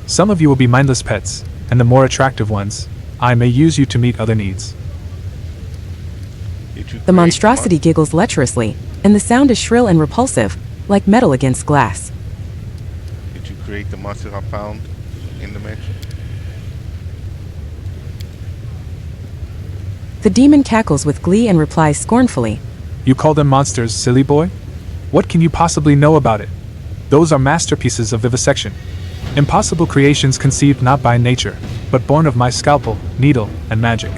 S4: Some of you will be mindless pets, and the more attractive ones, I may use you to meet other needs.
S1: The monstrosity giggles lecherously, and the sound is shrill and repulsive, like metal against glass.
S3: Did you create the monsters I found in the mansion?
S1: The demon cackles with glee and replies scornfully.
S4: You call them monsters, silly boy? What can you possibly know about it? Those are masterpieces of vivisection. Impossible creations conceived not by nature, but born of my scalpel, needle, and magic.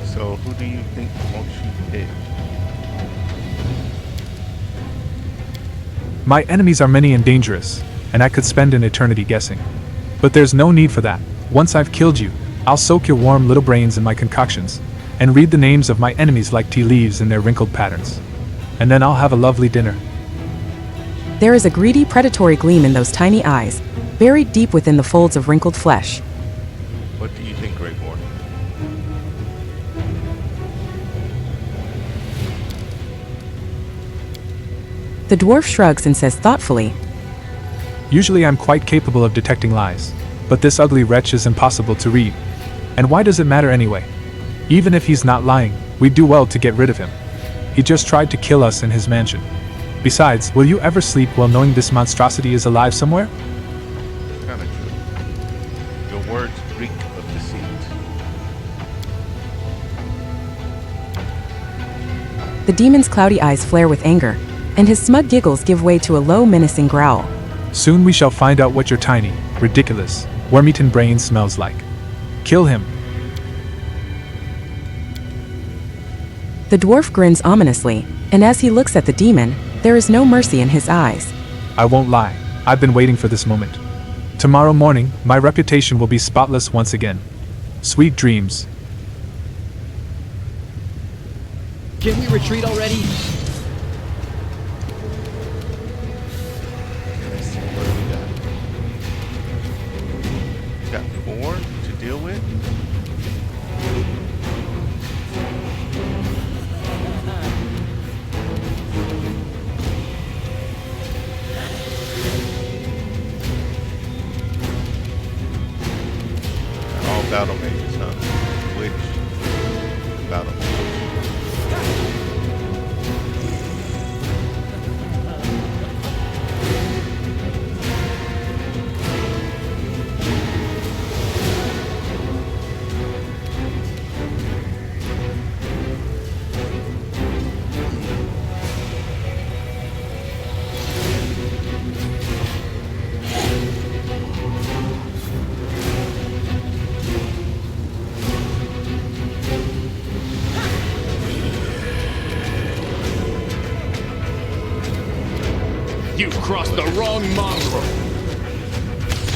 S3: So who do you think won't you pick?
S4: My enemies are many and dangerous, and I could spend an eternity guessing. But there's no need for that. Once I've killed you, I'll soak your warm little brains in my concoctions, and read the names of my enemies like tea leaves in their wrinkled patterns. And then I'll have a lovely dinner.
S1: There is a greedy, predatory gleam in those tiny eyes, buried deep within the folds of wrinkled flesh.
S3: What do you think, Greybor?
S1: The dwarf shrugs and says thoughtfully,
S4: Usually I'm quite capable of detecting lies, but this ugly wretch is impossible to read. And why does it matter anyway? Even if he's not lying, we'd do well to get rid of him. He just tried to kill us in his mansion. Besides, will you ever sleep while knowing this monstrosity is alive somewhere?
S3: Kinda true. Your words reek of deceit.
S1: the demon's cloudy eyes flare with anger, and his smug giggles give way to a low, menacing growl.
S4: Soon we shall find out what your tiny, ridiculous, worm-eaten brain smells like. Kill him.
S1: The dwarf grins ominously, and as he looks at the demon, there is no mercy in his eyes.
S4: I won't lie, I've been waiting for this moment. Tomorrow morning, my reputation will be spotless once again. Sweet dreams.
S6: Can we retreat already?
S3: Let's see what we got. We got 4 to deal with. All battle mages, huh? Which battle mages?
S5: You've crossed the wrong mongrel.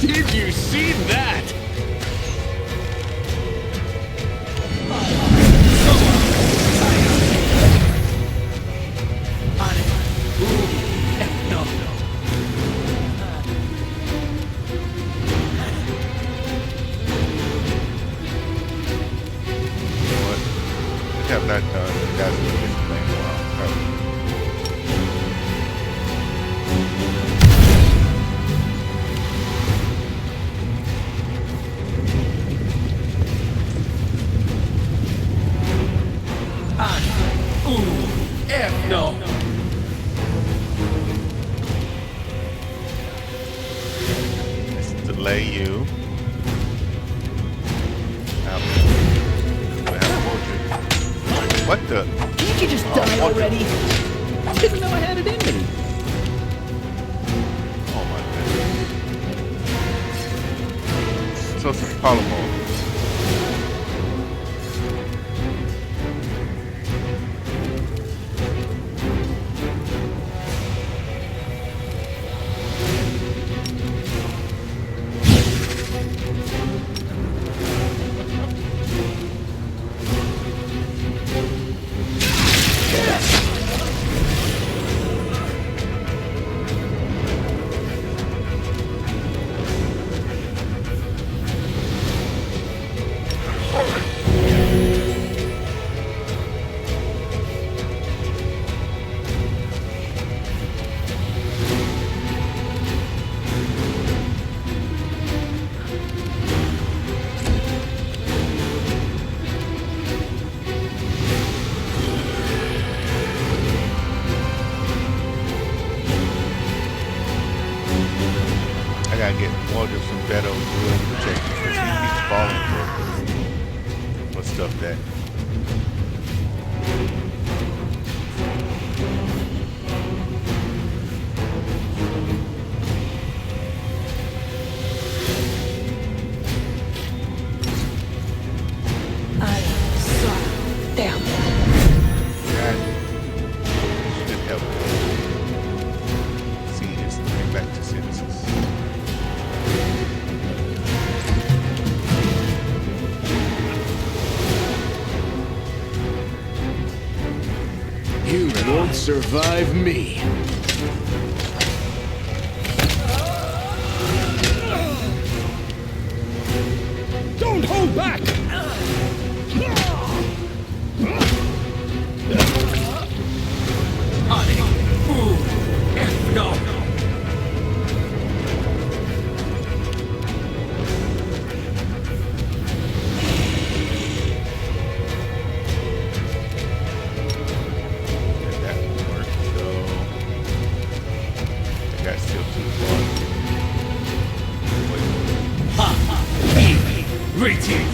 S5: Did you see that?
S3: What? We have not done. That's what this playing a while.
S5: No.
S3: Let's delay you. Out. What the?
S6: Can't you just die already? Didn't know I had it in me.
S3: Oh my goodness. So some polymorph. for stuff that should help. See, it's bring back to senses.
S5: You won't survive me.
S6: Don't hold back!
S3: That worked, so I got still too far.
S5: Waiting.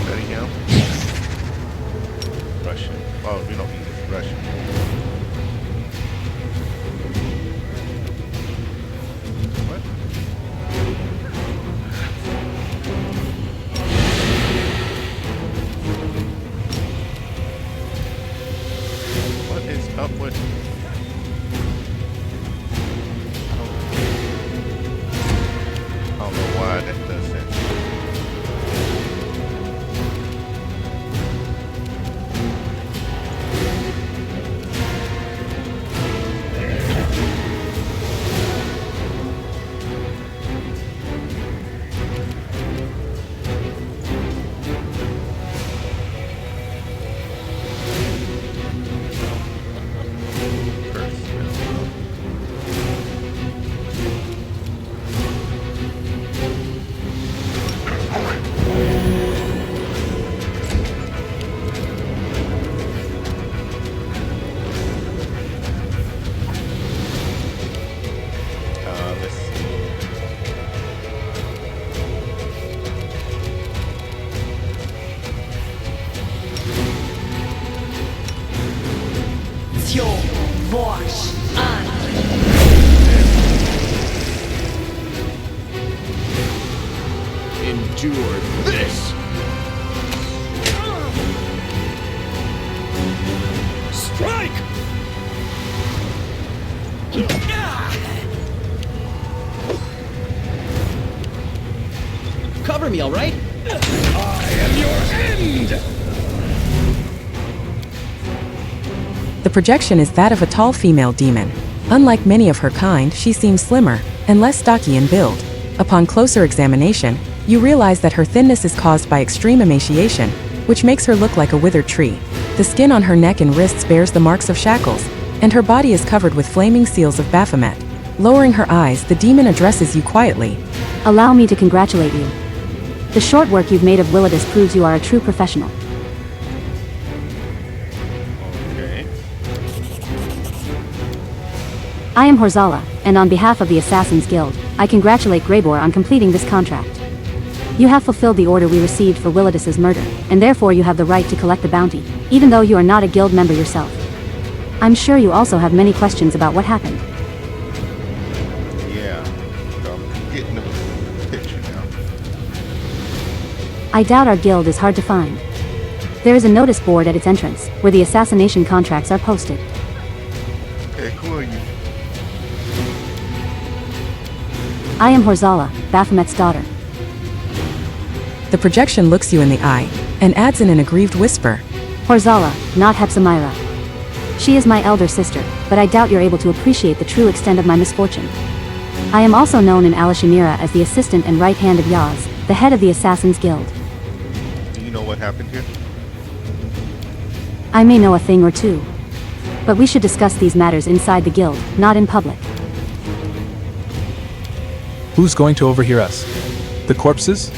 S3: Letting him. Russian. Oh, we don't need this Russian. What? What is up with? I don't know why that does that. Let's see.
S5: Endure this!
S6: Strike! Cover me, all right? I am your end!
S1: The projection is that of a tall female demon. Unlike many of her kind, she seems slimmer and less stocky in build. Upon closer examination, you realize that her thinness is caused by extreme emaciation, which makes her look like a withered tree. The skin on her neck and wrists bears the marks of shackles, and her body is covered with flaming seals of Baphomet. Lowering her eyes, the demon addresses you quietly.
S2: Allow me to congratulate you. The short work you've made of Willidus proves you are a true professional.
S3: Okay.
S2: I am Horzala, and on behalf of the Assassin's Guild, I congratulate Greybor on completing this contract. You have fulfilled the order we received for Willidus's murder, and therefore you have the right to collect the bounty, even though you are not a guild member yourself. I'm sure you also have many questions about what happened.
S3: Yeah. I'm getting the picture now.
S2: I doubt our guild is hard to find. There is a notice board at its entrance, where the assassination contracts are posted.
S3: Okay, who are you?
S2: I am Horzala, Baphomet's daughter.
S1: The projection looks you in the eye and adds in an aggrieved whisper.
S2: Horzala, not Hepsamira. She is my elder sister, but I doubt you're able to appreciate the true extent of my misfortune. I am also known in Alashimira as the assistant and right hand of Yaz, the head of the Assassin's Guild.
S3: Do you know what happened here?
S2: I may know a thing or two. But we should discuss these matters inside the guild, not in public.
S4: Who's going to overhear us? The corpses?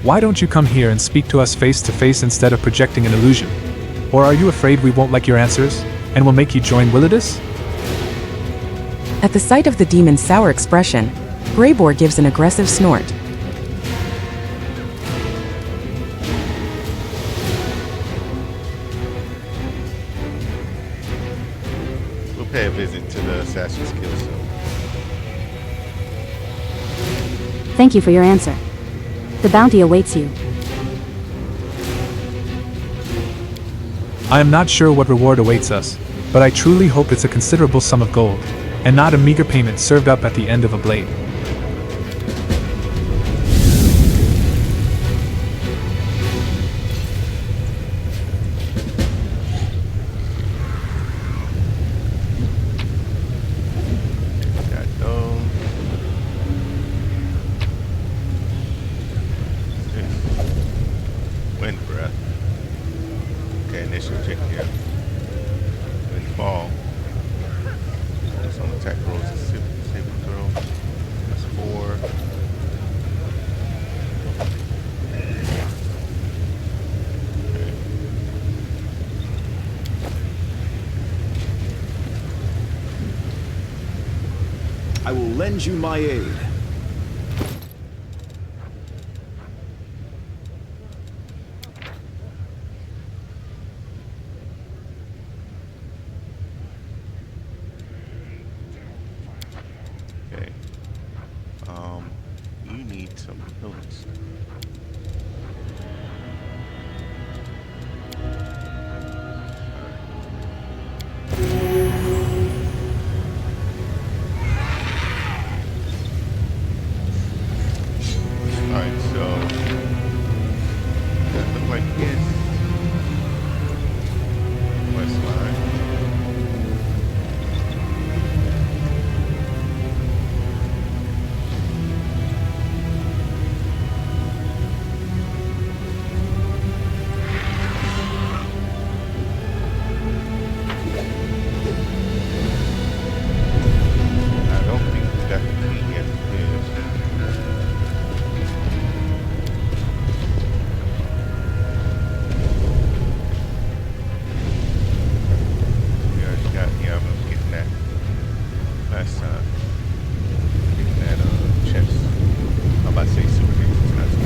S4: Why don't you come here and speak to us face to face instead of projecting an illusion? Or are you afraid we won't like your answers, and will make you join Willidus?
S1: At the sight of the demon's sour expression, Greybor gives an aggressive snort.
S3: We'll pay a visit to the Assassin's Guild soon.
S2: Thank you for your answer. The bounty awaits you.
S4: I am not sure what reward awaits us, but I truly hope it's a considerable sum of gold, and not a meager payment served up at the end of a blade.
S3: Got those. Wind breath. Okay, initial check here. Wind fall. Focus on attack rolls and saving throw. That's 4. Okay.
S7: I will lend you my aid.
S3: Okay. You need some notes. Alright, so that look like his questline. I don't think we got the key yet for this. We already got, yeah, I remember getting that last time. Getting that chest. I'm about to say super chest.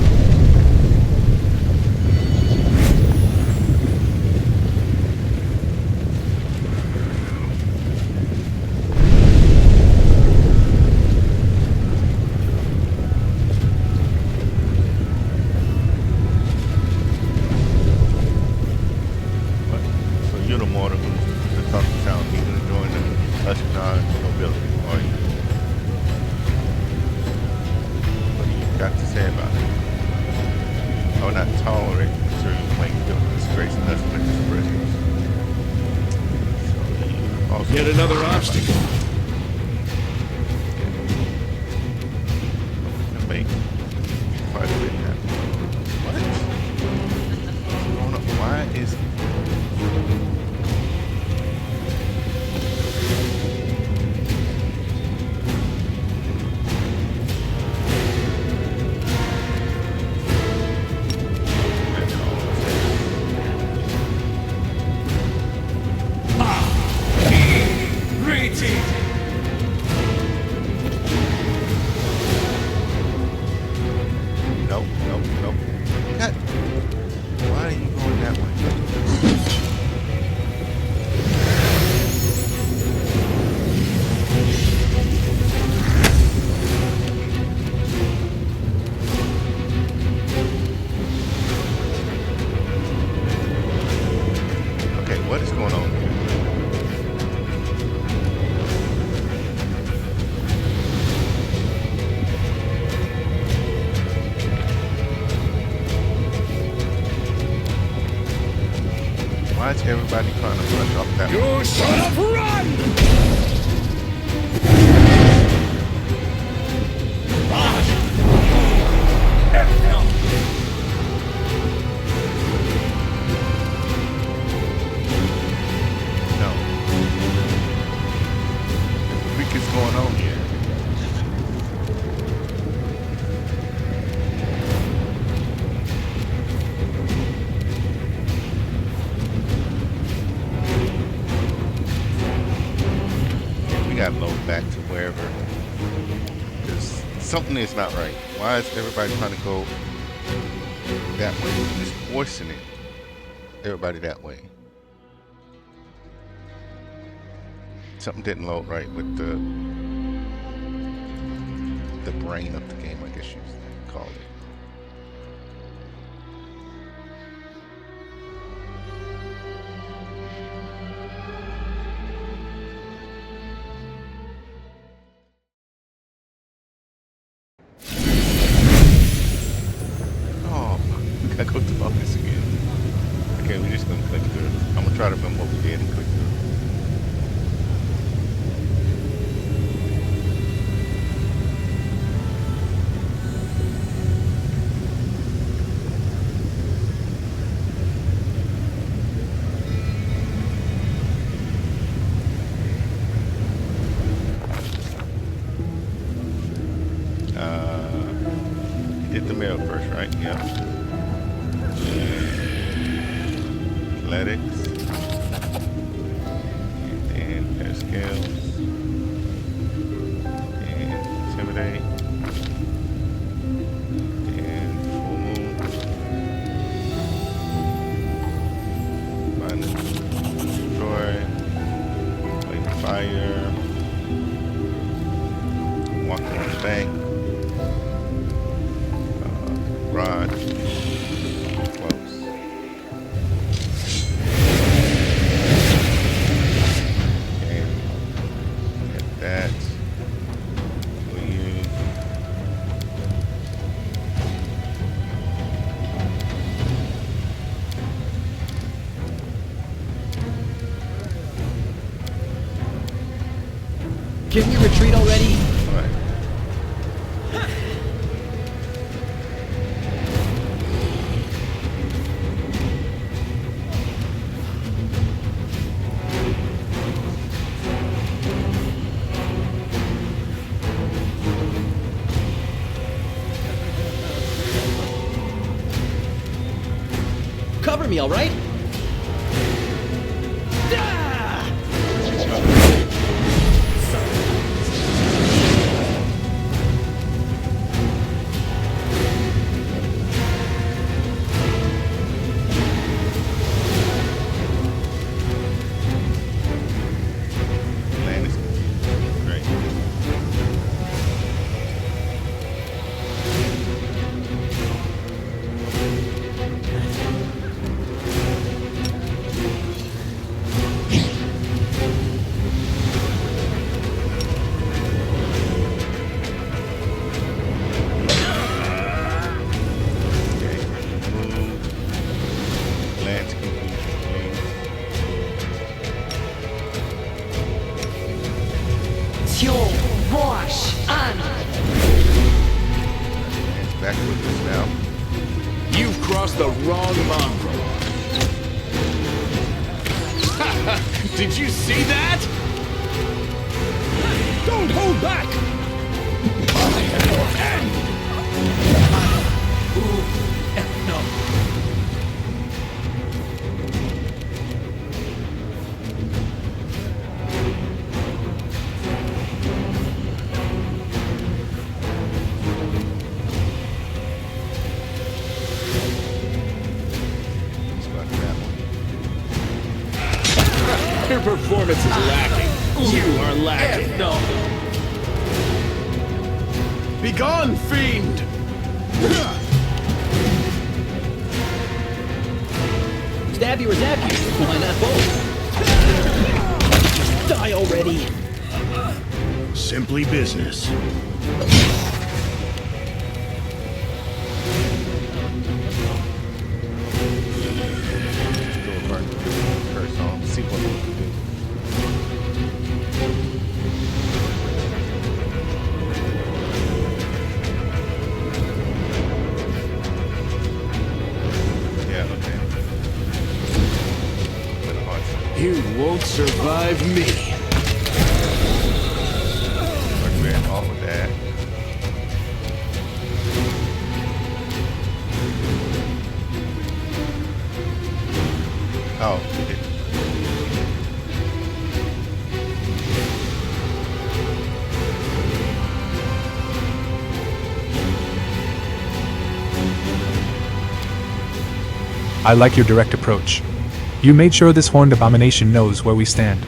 S3: What? So you're the mortal who's the talking sound. You're gonna join the Ashkenaz nobility, are you? What do you got to say about it? I will not tolerate material playing guilt, disgrace, and nothing but his presence. So you also
S5: Yet another obstacle.
S3: can make quite a bit happen. What? What's going on? Why is Nope, nope, nope. Cut. Why are you going that way? Okay, what is going on here? Why is everybody trying to rush off that way?
S5: You should have run!
S3: No. What the freak is going on here? gotta load back to wherever. Because something is not right. Why is everybody trying to go that way? It's forcing it. Everybody that way. Something didn't load right with the brain of the game, I guess you call it. Oh, we gotta go through all this again. Okay, we're just gonna click through. I'm gonna try to remember what we did and click through. Hit the mail first, right? Yep. Athletics. And then pair skills. And intimidate. And full moon. Find destroy. Play fire. Walk on the bank. Rod. Close. Okay. Get that. Will you?
S6: Can we retreat already?
S3: All right.
S6: Cover me, all right?
S3: Land is great. Back with us now.
S5: You've crossed the wrong mongrel. Did you see that?
S6: Don't hold back! No.
S5: Your performance is lacking. You are lacking.
S6: No.
S7: Begone, fiend!
S6: Stab you or zap you. Why not both? Die already.
S7: Simply business.
S3: Go burn curse on. See what we can do. Yeah, okay. Been a hard time.
S5: You won't survive me.
S3: We're off with that. Oh, we did.
S4: I like your direct approach. You made sure this horned abomination knows where we stand.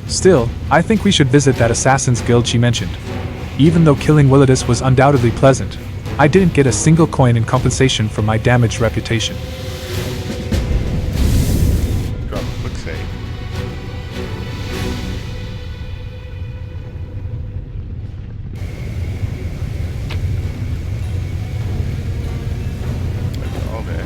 S4: Still, I think we should visit that assassin's guild she mentioned. Even though killing Willidus was undoubtedly pleasant, I didn't get a single coin in compensation for my damaged reputation.
S3: Drop a quick save. Look at all that.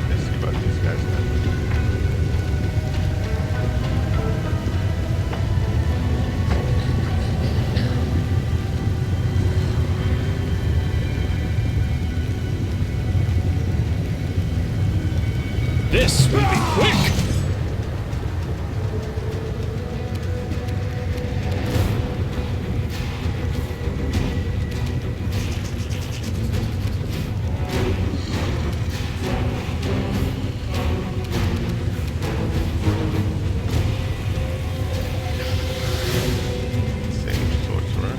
S3: Let's see about these guys now.
S5: This will be quick!
S3: Sage sorcerer.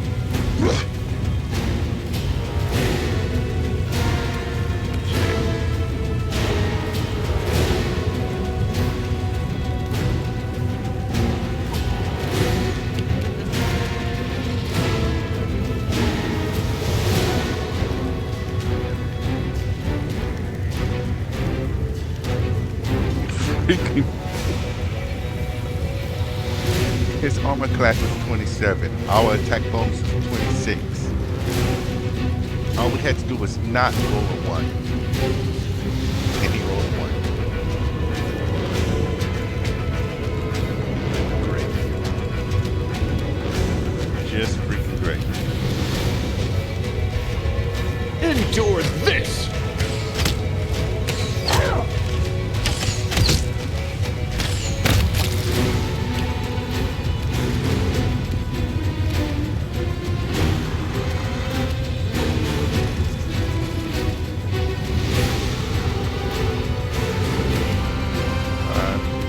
S3: Freaking. His armor class is 27. Our attack bonus is 26. All we had to do was not roll a 1. And he rolled a 1. Great. Just freaking great.
S5: Endure this!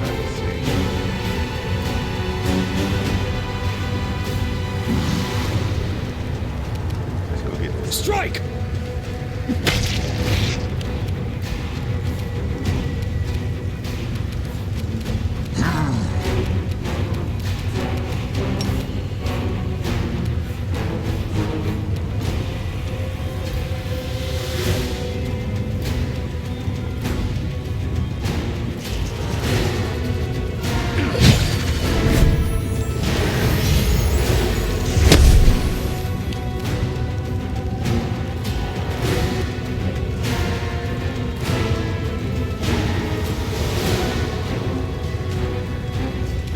S3: Let's see. Let's go get this.
S5: Strike!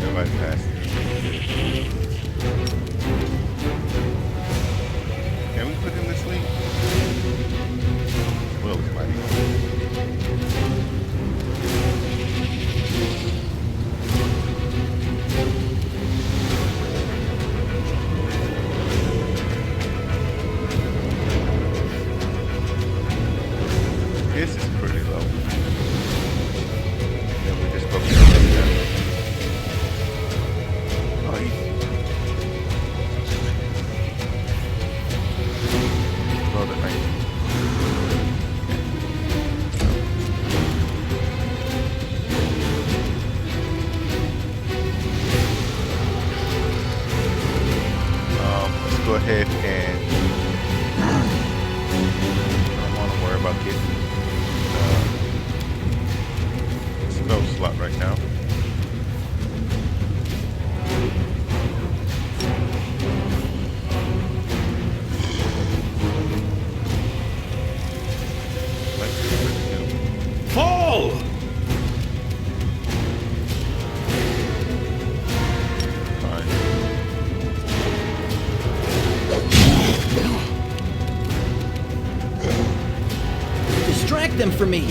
S3: Everybody passed. Can we put him to sleep? Will is mighty. This is pretty low. Yeah, we just broke it up like that. Oh, he... Roll the 19. Let's go ahead and... I don't want to worry about getting spell slot right now. Let's see what we can do.
S5: Fall!
S6: Protect them for me.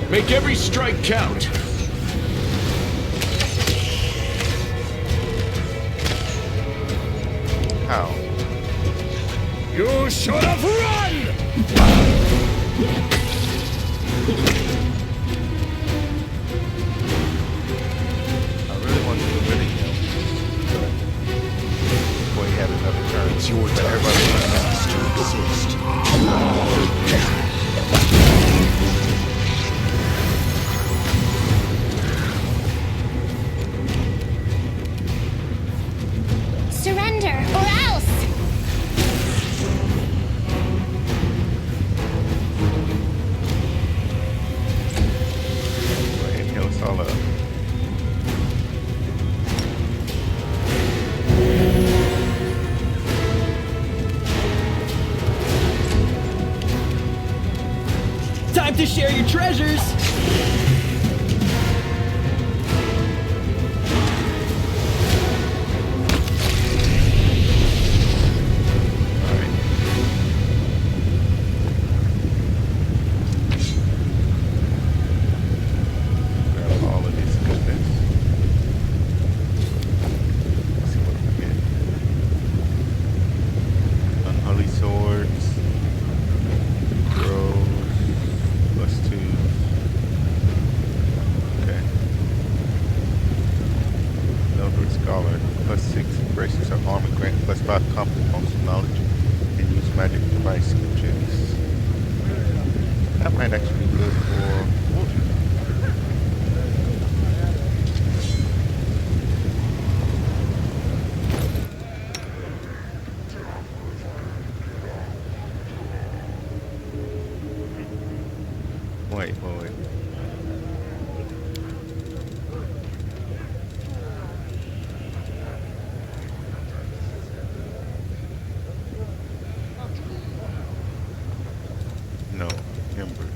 S5: Make every strike count.
S3: How?
S5: You should have run!
S3: I really want to get rid of him. Before he had another turn.
S7: It's your
S3: But
S7: turn.
S3: everybody
S7: Cease to exist.
S8: Surrender, or else!
S3: Go ahead and heal us all up.
S6: Time to share your treasures.
S3: Alright. Grab all of this goodness. Let's see what we get. Unholy swords. Throws. +2. Okay. Mildred Scholar. +6 braces her armor, grant +5 comfort, functional knowledge, and use magic device skills. That might actually be good for Woljif. Wait. No, Ember.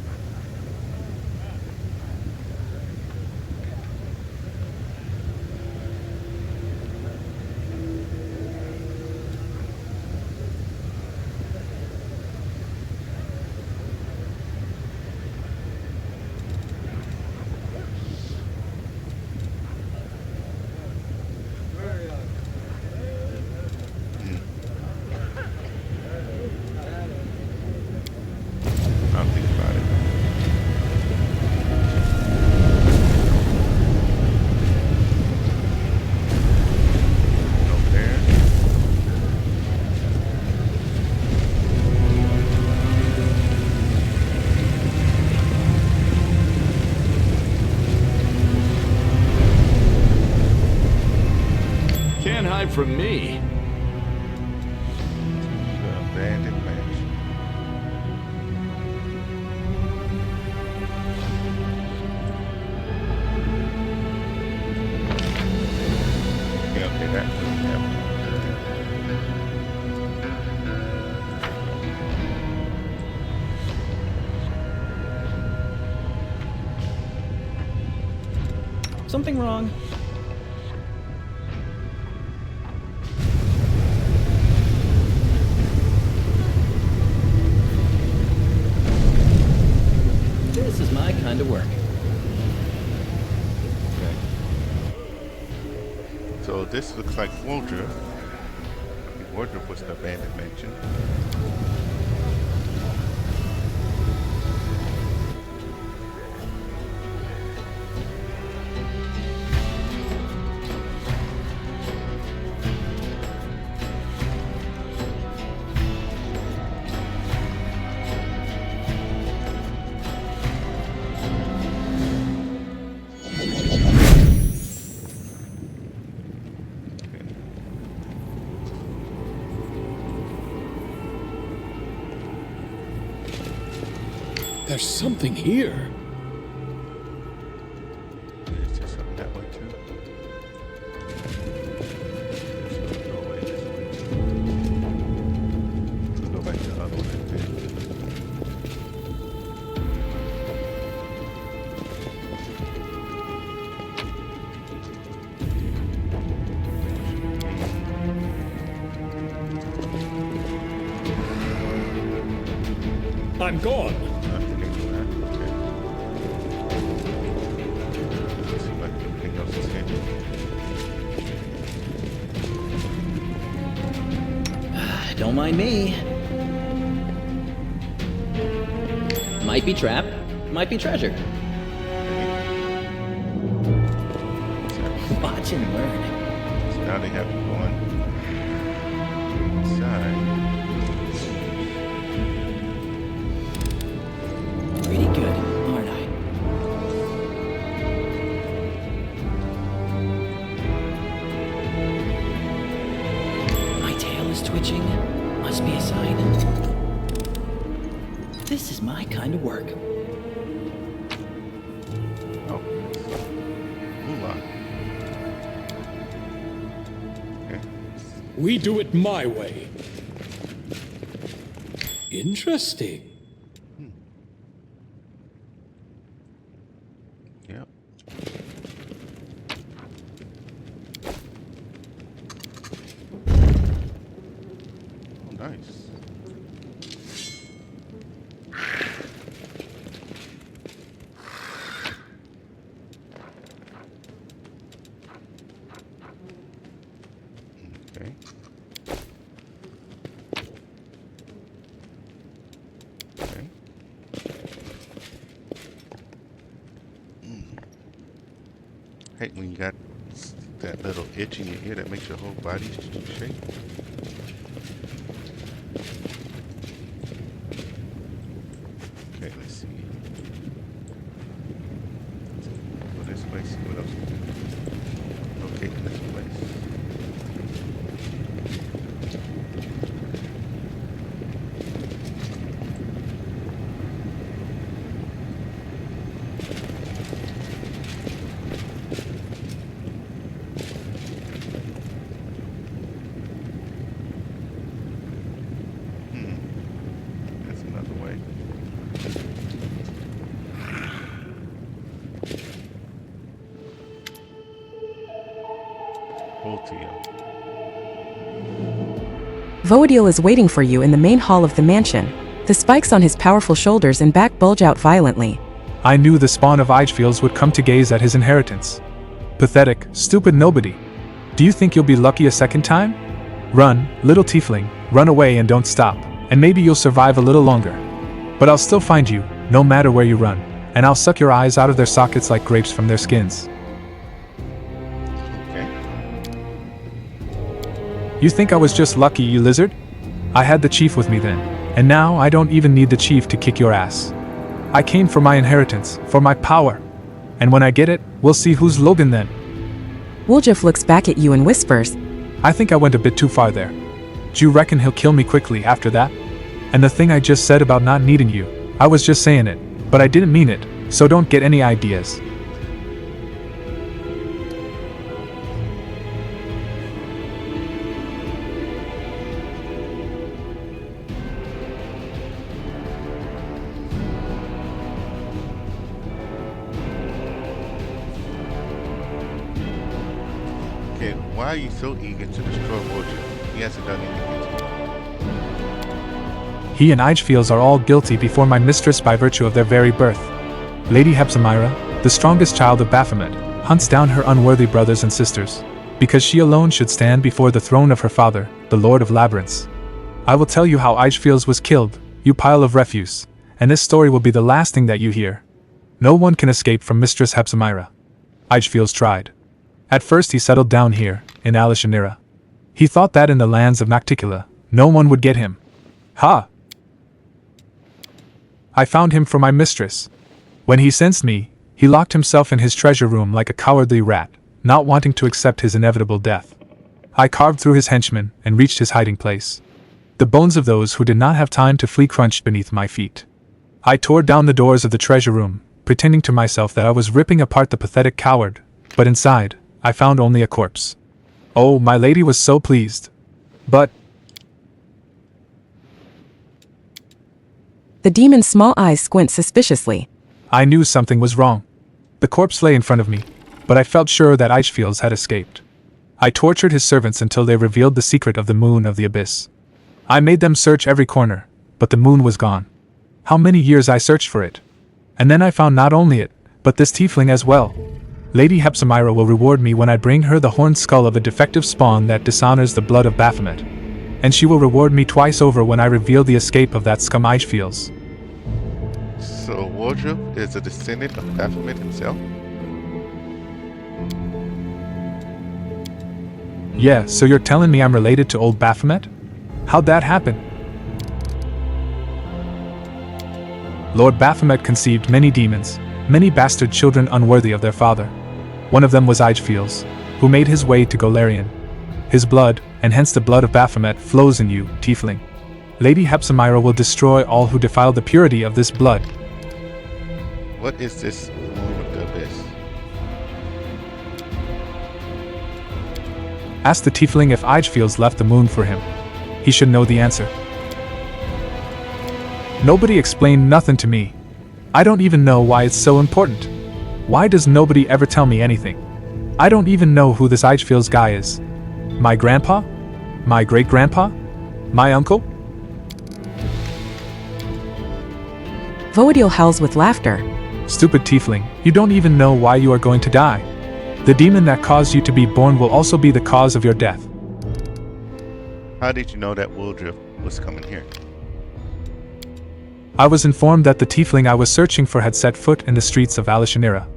S3: I'll think about it. Over there.
S5: Can't hide from me.
S3: The abandoned mansion. Yeah, okay, that wouldn't happen.
S6: Something wrong. This is my kind of work.
S3: Okay. So this looks like Woljif. Woljif was the abandoned mansion.
S5: There's something here.
S7: I'm gone.
S3: Nothing anywhere. Okay. Let's see if anything else is hidden.
S6: Don't mind me. Might be trap, might be treasure. Watch and learn.
S3: So now they have to go on inside.
S6: Pretty good, aren't I? My tail is twitching. Must be a sign. This is my kind of work.
S3: Oh. Moolah. Okay.
S7: We do it my way. Interesting.
S3: Yep. Oh, nice. Okay. Okay. Hey, when you got that little itch in your ear that makes your whole body shake. Okay, let's see. Go this way, see what else we can locate in this place. That's another way. Woljif.
S1: Woljif is waiting for you in the main hall of the mansion. The spikes on his powerful shoulders and back bulge out violently.
S4: I knew the spawn of Eichfields would come to gaze at his inheritance. Pathetic, stupid nobody. Do you think you'll be lucky a second time? Run, little tiefling, run away and don't stop, and maybe you'll survive a little longer. But I'll still find you, no matter where you run, and I'll suck your eyes out of their sockets like grapes from their skins.
S3: Okay.
S4: You think I was just lucky, you lizard? I had the chief with me then, and now I don't even need the chief to kick your ass. I came for my inheritance, for my power. And when I get it, we'll see who's Logan then.
S1: Woljif looks back at you and whispers,
S4: I think I went a bit too far there. Do you reckon he'll kill me quickly after that? And the thing I just said about not needing you, I was just saying it, but I didn't mean it, so don't get any ideas.
S3: Okay, why are you so eager to destroy Woljif? He hasn't done anything to you.
S4: He and Eichfields are all guilty before my mistress by virtue of their very birth. Lady Hepzimira, the strongest child of Baphomet, hunts down her unworthy brothers and sisters, because she alone should stand before the throne of her father, the Lord of Labyrinths. I will tell you how Eichfields was killed, you pile of refuse, and this story will be the last thing that you hear. No one can escape from Mistress Hepzimira. Eichfields tried. At first he settled down here, in Alishanira. He thought that in the lands of Nocticula, no one would get him. Ha! I found him for my mistress. When he sensed me, he locked himself in his treasure room like a cowardly rat, not wanting to accept his inevitable death. I carved through his henchmen and reached his hiding place. The bones of those who did not have time to flee crunched beneath my feet. I tore down the doors of the treasure room, pretending to myself that I was ripping apart the pathetic coward, but inside, I found only a corpse. Oh, my lady was so pleased. But
S1: The demon's small eyes squint suspiciously.
S4: I knew something was wrong. The corpse lay in front of me, but I felt sure that Eichfields had escaped. I tortured his servants until they revealed the secret of the moon of the abyss. I made them search every corner, but the moon was gone. How many years I searched for it. And then I found not only it, but this tiefling as well. Lady Hepzibah will reward me when I bring her the horned skull of a defective spawn that dishonors the blood of Baphomet. And she will reward me twice over when I reveal the escape of that scum Eichfields.
S3: So Woljif is a descendant of Baphomet himself?
S4: Yeah, so you're telling me I'm related to old Baphomet? How'd that happen? Lord Baphomet conceived many demons, many bastard children unworthy of their father. One of them was Eichfields, who made his way to Golarion. His blood, and hence the blood of Baphomet, flows in you, tiefling. Lady Hepzibah will destroy all who defile the purity of this blood.
S3: What is this moon of the abyss?
S4: Ask the tiefling if Eichfields left the moon for him. He should know the answer. Nobody explained nothing to me. I don't even know why it's so important. Why does nobody ever tell me anything? I don't even know who this Eichfields guy is. My grandpa? My great-grandpa? My uncle?
S1: Voadil howls with laughter.
S4: Stupid tiefling, you don't even know why you are going to die. The demon that caused you to be born will also be the cause of your death.
S3: How did you know that Woljif was coming here?
S4: I was informed that the tiefling I was searching for had set foot in the streets of Alishanira.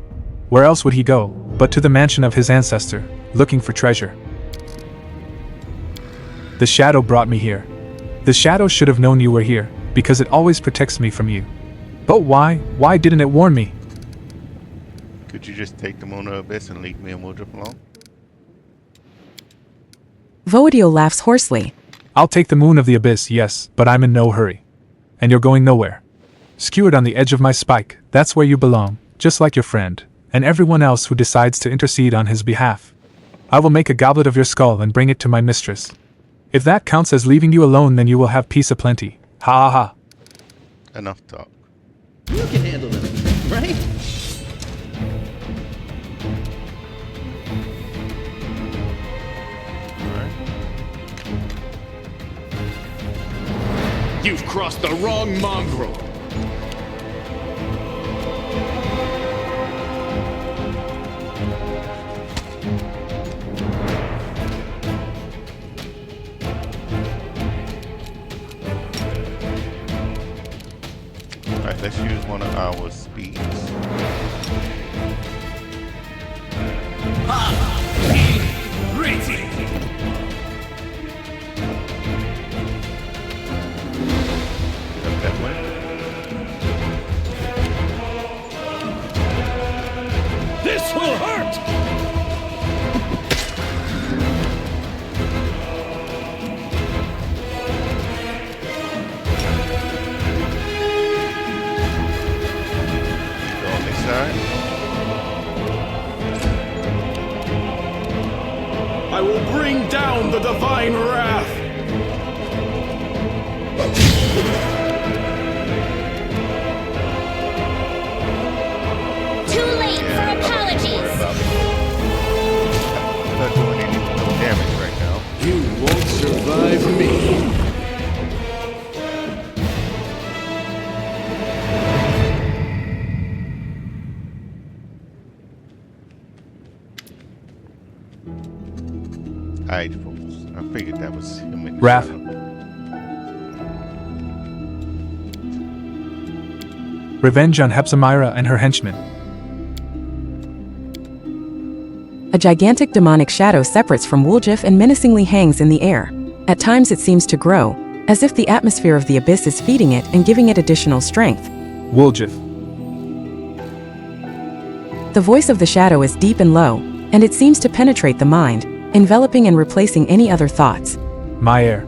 S4: Where else would he go, but to the mansion of his ancestor, looking for treasure? The shadow brought me here. The shadow should have known you were here, because it always protects me from you. But why didn't it warn me?
S3: Could you just take the moon of the abyss and leave me and Woljif alone?
S1: Voadil laughs hoarsely.
S4: I'll take the moon of the abyss, yes, but I'm in no hurry. And you're going nowhere. Skewered on the edge of my spike, that's where you belong, just like your friend, and everyone else who decides to intercede on his behalf. I will make a goblet of your skull and bring it to my mistress. If that counts as leaving you alone, then you will have peace aplenty. Ha ha ha.
S3: Enough talk.
S6: You can handle them, right?
S5: You've crossed the wrong mongrel.
S3: Alright, let's use one of our speeds.
S5: This will hurt!
S3: Go on this side.
S5: I will bring down the divine wrath!
S8: Too late for apologies.
S3: Not doing any damage right now.
S5: You won't survive me.
S3: Alright, folks. I figured that was him in the
S4: Wrath.
S3: shadow.
S4: Revenge on Hepzibah and her henchmen.
S1: A gigantic demonic shadow separates from Woljif and menacingly hangs in the air. At times it seems to grow, as if the atmosphere of the abyss is feeding it and giving it additional strength.
S4: Woljif.
S1: The voice of the shadow is deep and low, and it seems to penetrate the mind, enveloping and replacing any other thoughts.
S4: My heir.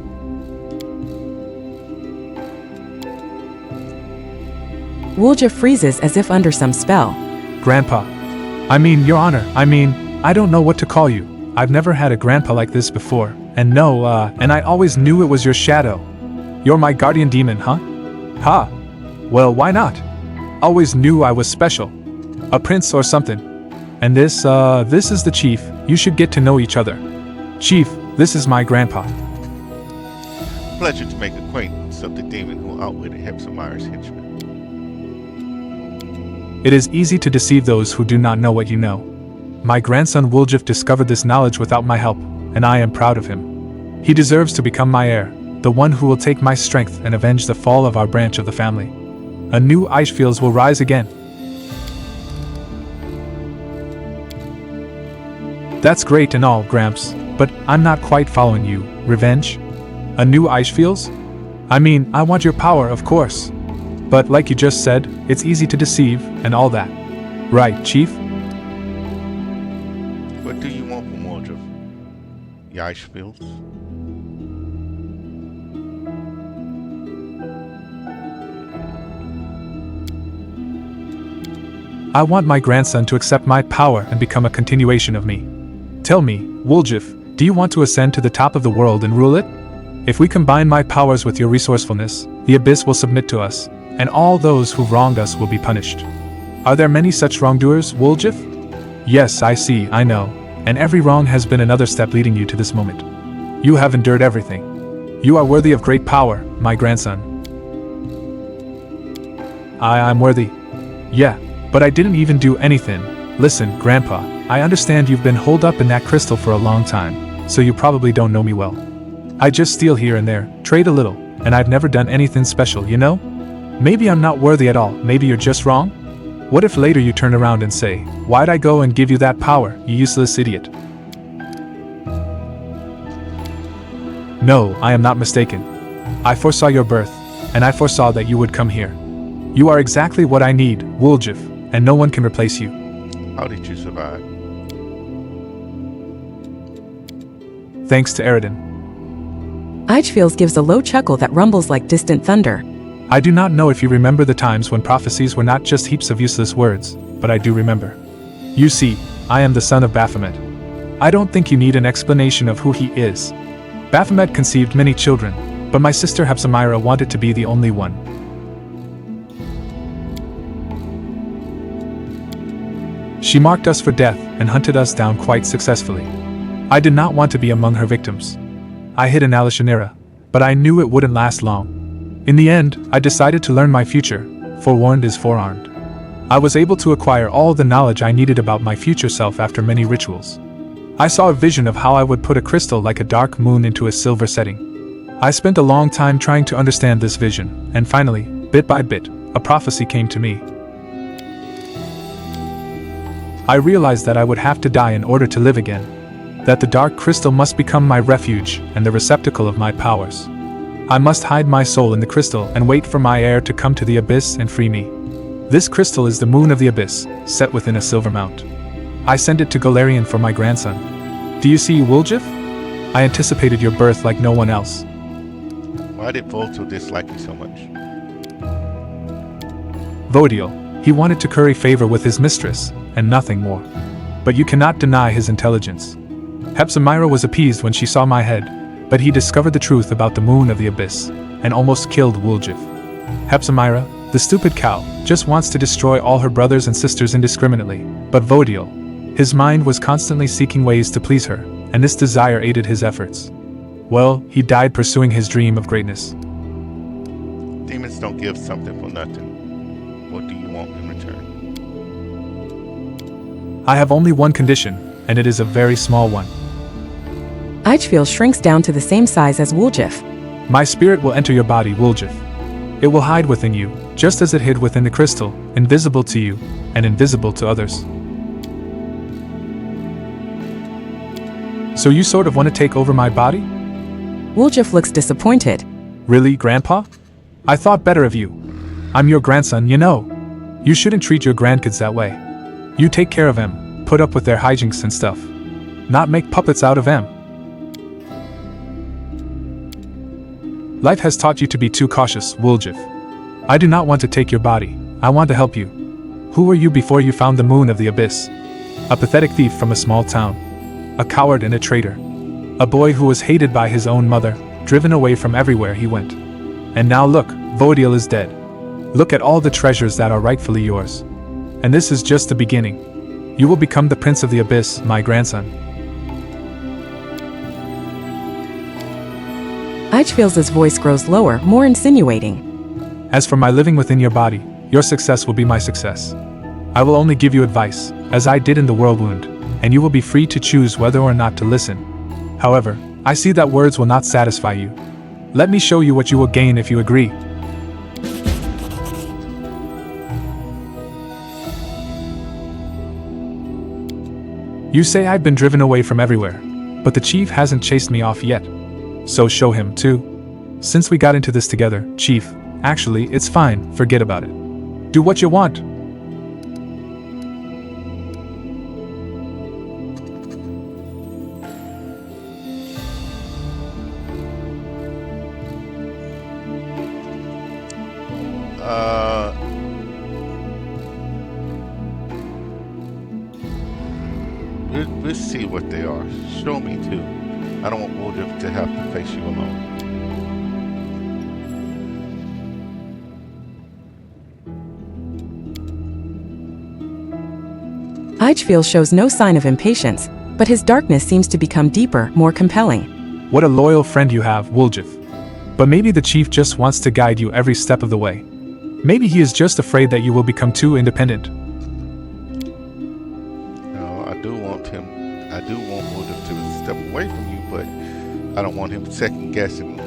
S1: Woljif freezes as if under some spell.
S4: Grandpa. Your Honor, I don't know what to call you. I've never had a grandpa like this before. And no, and I always knew it was your shadow. You're my guardian demon, huh? Ha. Well, why not? Always knew I was special. A prince or something. And this is the chief. You should get to know each other. Chief, this is my grandpa.
S3: Pleasure to make acquaintance of the demon who outwitted Hepzibah's henchman.
S4: It is easy to deceive those who do not know what you know. My grandson Woljif discovered this knowledge without my help, and I am proud of him. He deserves to become my heir, the one who will take my strength and avenge the fall of our branch of the family. A new Eichfields will rise again. That's great and all, Gramps, but I'm not quite following you. Revenge? A new Eichfields? I mean, I want your power, of course. But like you just said, it's easy to deceive, and all that. Right, Chief?
S3: What do you want from Woljif? Eichfields?
S4: I want my grandson to accept my power and become a continuation of me. Tell me, Woljif, do you want to ascend to the top of the world and rule it? If we combine my powers with your resourcefulness, the Abyss will submit to us, and all those who wronged us will be punished. Are there many such wrongdoers, Woljif? Yes, I see, I know, and every wrong has been another step leading you to this moment. You have endured everything. You are worthy of great power, my grandson. I'm worthy. Yeah, but I didn't even do anything. Listen, Grandpa, I understand you've been holed up in that crystal for a long time, so you probably don't know me well. I just steal here and there, trade a little, and I've never done anything special, you know? Maybe I'm not worthy at all, maybe you're just wrong? What if later you turn around and say, why'd I go and give you that power, you useless idiot? No, I am not mistaken. I foresaw your birth, and I foresaw that you would come here. You are exactly what I need, Woljif, and no one can replace you.
S3: How did you survive?
S4: Thanks to Eridan.
S1: Eichfields gives a low chuckle that rumbles like distant thunder.
S4: I do not know if you remember the times when prophecies were not just heaps of useless words, but I do remember. You see, I am the son of Baphomet. I don't think you need an explanation of who he is. Baphomet conceived many children, but my sister Hepzibah wanted to be the only one. She marked us for death and hunted us down quite successfully. I did not want to be among her victims. I hid in Alishanera, but I knew it wouldn't last long. In the end, I decided to learn my future. Forewarned is forearmed. I was able to acquire all the knowledge I needed about my future self after many rituals. I saw a vision of how I would put a crystal like a dark moon into a silver setting. I spent a long time trying to understand this vision, and finally, bit by bit, a prophecy came to me. I realized that I would have to die in order to live again. That the dark crystal must become my refuge and the receptacle of my powers. I must hide my soul in the crystal and wait for my heir to come to the Abyss and free me. This crystal is the moon of the Abyss, set within a silver mount. I sent it to Galarian for my grandson. Do you see, Woljif? I anticipated your birth like no one else.
S3: Why did Volto dislike me so much?
S4: Vodiel, he wanted to curry favor with his mistress, and nothing more. But you cannot deny his intelligence. Hepzibah was appeased when she saw my head, but he discovered the truth about the moon of the Abyss, and almost killed Woljif. Hepzibah, the stupid cow, just wants to destroy all her brothers and sisters indiscriminately, but Vodiel, his mind was constantly seeking ways to please her, and this desire aided his efforts. Well, he died pursuing his dream of greatness.
S3: Demons don't give something for nothing. What do you want in return?
S4: I have only one condition, and it is a very small one.
S1: Eichfield shrinks down to the same size as Woljif.
S4: My spirit will enter your body, Woljif. It will hide within you, just as it hid within the crystal, invisible to you, and invisible to others. So you sort of want to take over my body?
S1: Woljif looks disappointed.
S4: Really, Grandpa? I thought better of you. I'm your grandson, you know. You shouldn't treat your grandkids that way. You take care of them, put up with their hijinks and stuff. Not make puppets out of them. Life has taught you to be too cautious, Woljif. I do not want to take your body, I want to help you. Who were you before you found the moon of the Abyss? A pathetic thief from a small town. A coward and a traitor. A boy who was hated by his own mother, driven away from everywhere he went. And now look, Vodiel is dead. Look at all the treasures that are rightfully yours. And this is just the beginning. You will become the Prince of the Abyss, my grandson.
S1: Eichfield's voice grows lower, more insinuating.
S4: As for my living within your body, your success will be my success. I will only give you advice, as I did in the Whirlwind, and you will be free to choose whether or not to listen. However, I see that words will not satisfy you. Let me show you what you will gain if you agree. You say I've been driven away from everywhere, but the chief hasn't chased me off yet. So show him, too. Since we got into this together, chief, actually, it's fine, forget about it. Do what you want.
S3: Let's see what they are. Show me too. I don't want Woljif to have to face you alone.
S1: Eichfield shows no sign of impatience, but his darkness seems to become deeper, more compelling.
S4: What a loyal friend you have, Woljif. But maybe the chief just wants to guide you every step of the way. Maybe he is just afraid that you will become too independent.
S3: No, I do want Woljif to step away from you, but I don't want him second guessing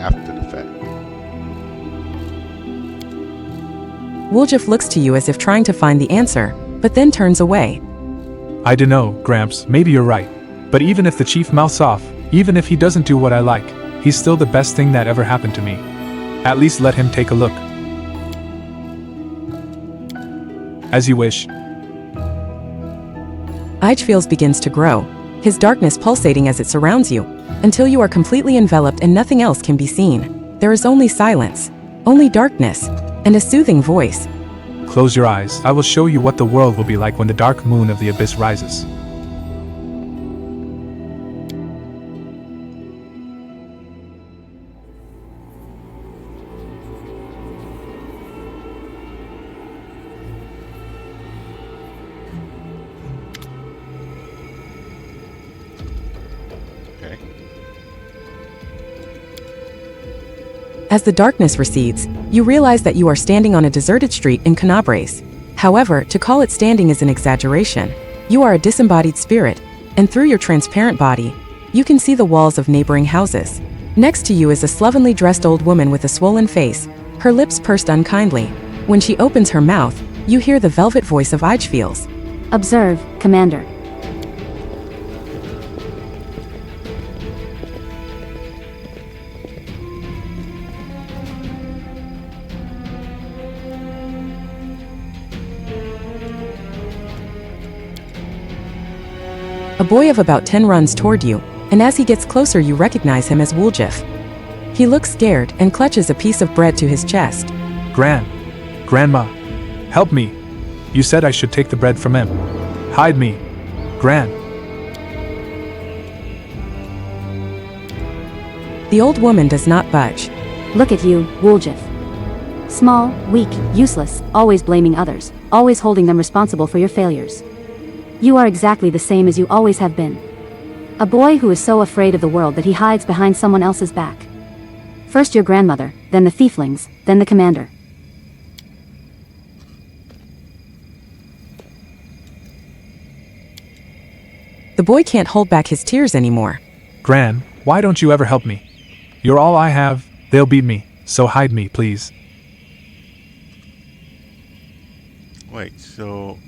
S3: after the fact.
S1: Woljif looks to you as if trying to find the answer, but then turns away.
S4: I dunno, Gramps, maybe you're right. But even if the chief mouths off, even if he doesn't do what I like, he's still the best thing that ever happened to me. At least let him take a look. As you wish.
S1: Eichfield begins to grow, his darkness pulsating as it surrounds you, until you are completely enveloped and nothing else can be seen. There is only silence, only darkness, and a soothing voice.
S4: Close your eyes, I will show you what the world will be like when the dark moon of the abyss rises.
S1: As the darkness recedes, you realize that you are standing on a deserted street in Canabres. However, to call it standing is an exaggeration. You are a disembodied spirit, and through your transparent body, you can see the walls of neighboring houses. Next to you is a slovenly dressed old woman with a swollen face, her lips pursed unkindly. When she opens her mouth, you hear the velvet voice of Eichfield.
S2: Observe, Commander.
S1: A boy of about 10 runs toward you, and as he gets closer you recognize him as Woljif. He looks scared and clutches a piece of bread to his chest.
S4: Grandma, help me. You said I should take the bread from him. Hide me. Gran.
S1: The old woman does not budge.
S2: Look at you, Woljif. Small, weak, useless, always blaming others, always holding them responsible for your failures. You are exactly the same as you always have been. A boy who is so afraid of the world that he hides behind someone else's back. First your grandmother, then the thieflings, then the commander.
S1: The boy can't hold back his tears anymore.
S4: Gran, why don't you ever help me? You're all I have, they'll beat me, so hide me, please.
S3: Wait, so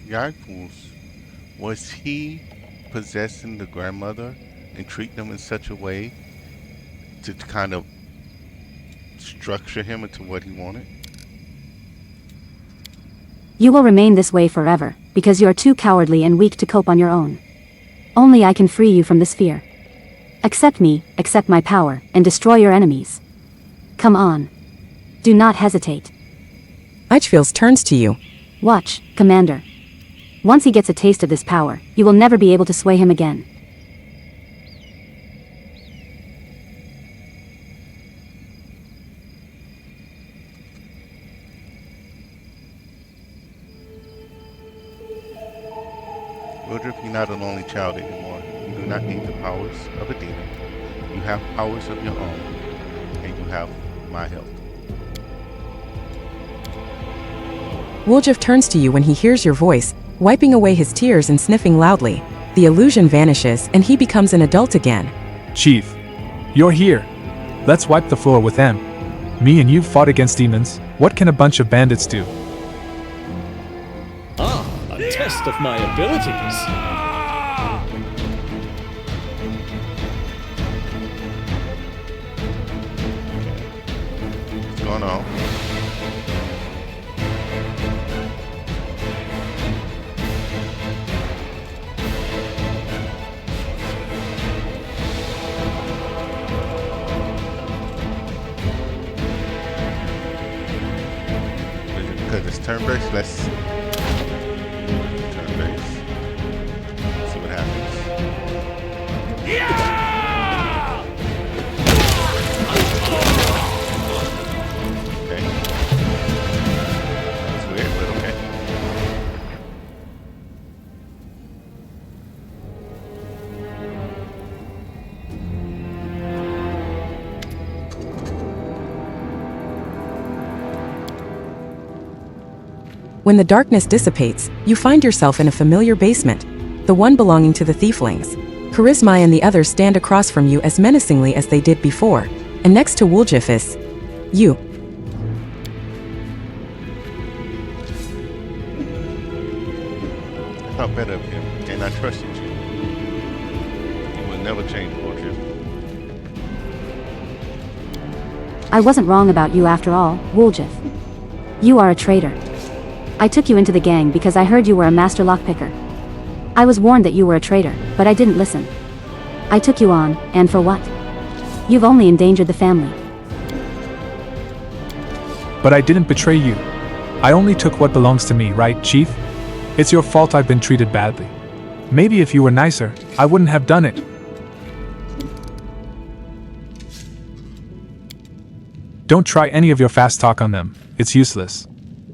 S3: Eichfield, was he possessing the grandmother and treat them in such a way to kind of structure him into what he wanted?
S2: You will remain this way forever, because you are too cowardly and weak to cope on your own. Only I can free you from this fear. Accept me, accept my power, and destroy your enemies. Come on. Do not hesitate.
S1: Eichfield turns to you.
S2: Watch, Commander. Once he gets a taste of this power, you will never be able to sway him again.
S3: Woljif, you're not an only child anymore. You do not need the powers of a demon. You have powers of your own, and you have my help.
S1: Woljif turns to you when he hears your voice, wiping away his tears and sniffing loudly. The illusion vanishes and he becomes an adult again.
S4: Chief, you're here. Let's wipe the floor with them. Me and you fought against demons. What can a bunch of bandits do?
S5: Ah, a test of my abilities.
S3: What's going on? Because it's turn-based, let's turn-based. See what happens. Okay. That's weird, but okay.
S1: When the darkness dissipates, you find yourself in a familiar basement, the one belonging to the Thieflings. Charisma and the others stand across from you as menacingly as they did before, and next to Woljif is you.
S3: I thought better of him, and I trusted you. You will never change, Woljif.
S2: I wasn't wrong about you after all, Woljif. You are a traitor. I took you into the gang because I heard you were a master lockpicker. I was warned that you were a traitor, but I didn't listen. I took you on, and for what? You've only endangered the family.
S4: But I didn't betray you. I only took what belongs to me, right, Chief? It's your fault I've been treated badly. Maybe if you were nicer, I wouldn't have done it. Don't try any of your fast talk on them. It's useless.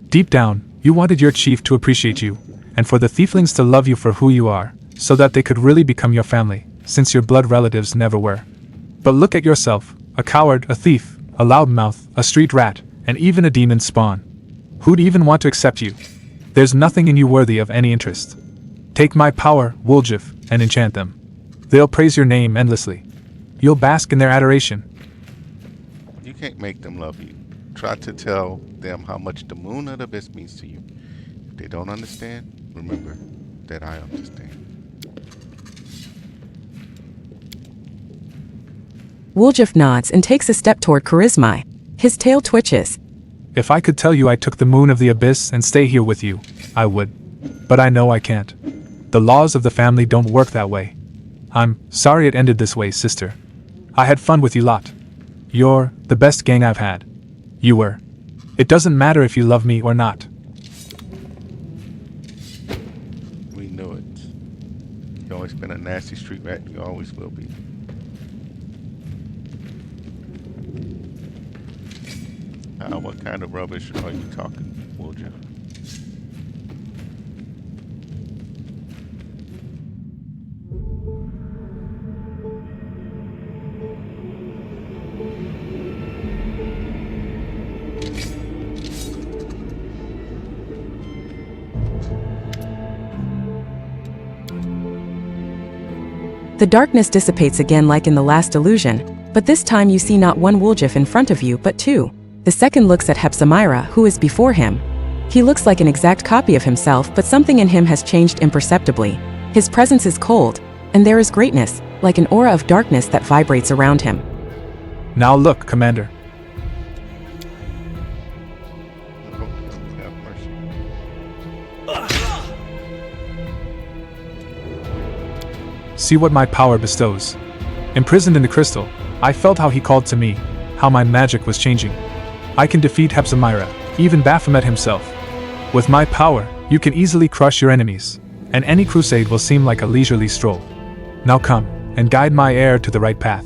S4: Deep down, you wanted your chief to appreciate you, and for the Thieflings to love you for who you are, so that they could really become your family, since your blood relatives never were. But look at yourself, a coward, a thief, a loudmouth, a street rat, and even a demon spawn. Who'd even want to accept you? There's nothing in you worthy of any interest. Take my power, Woljif, and enchant them. They'll praise your name endlessly. You'll bask in their adoration.
S3: You can't make them love you. Try to tell them how much the moon of the abyss means to you. If they don't understand, remember that I understand.
S1: Woljif nods and takes a step toward Charisma. His tail twitches.
S4: If I could tell you I took the moon of the abyss and stay here with you, I would. But I know I can't. The laws of the family don't work that way. I'm sorry it ended this way, sister. I had fun with you lot. You're the best gang I've had. You were. It doesn't matter if you love me or not.
S3: We knew it. You've always been a nasty street rat, and you always will be. What kind of rubbish are you talking, Woljif?
S1: The darkness dissipates again like in the last illusion, but this time you see not one Woljif in front of you but two. The second looks at Hepzibah, who is before him. He looks like an exact copy of himself, but something in him has changed imperceptibly. His presence is cold, and there is greatness, like an aura of darkness that vibrates around him.
S4: Now look, Commander.
S3: Oh, have mercy.
S4: See what my power bestows. Imprisoned in the crystal, I felt how he called to me, how my magic was changing. I can defeat Hepzibah, even Baphomet himself. With my power, you can easily crush your enemies, and any crusade will seem like a leisurely stroll. Now come, and guide my heir to the right path.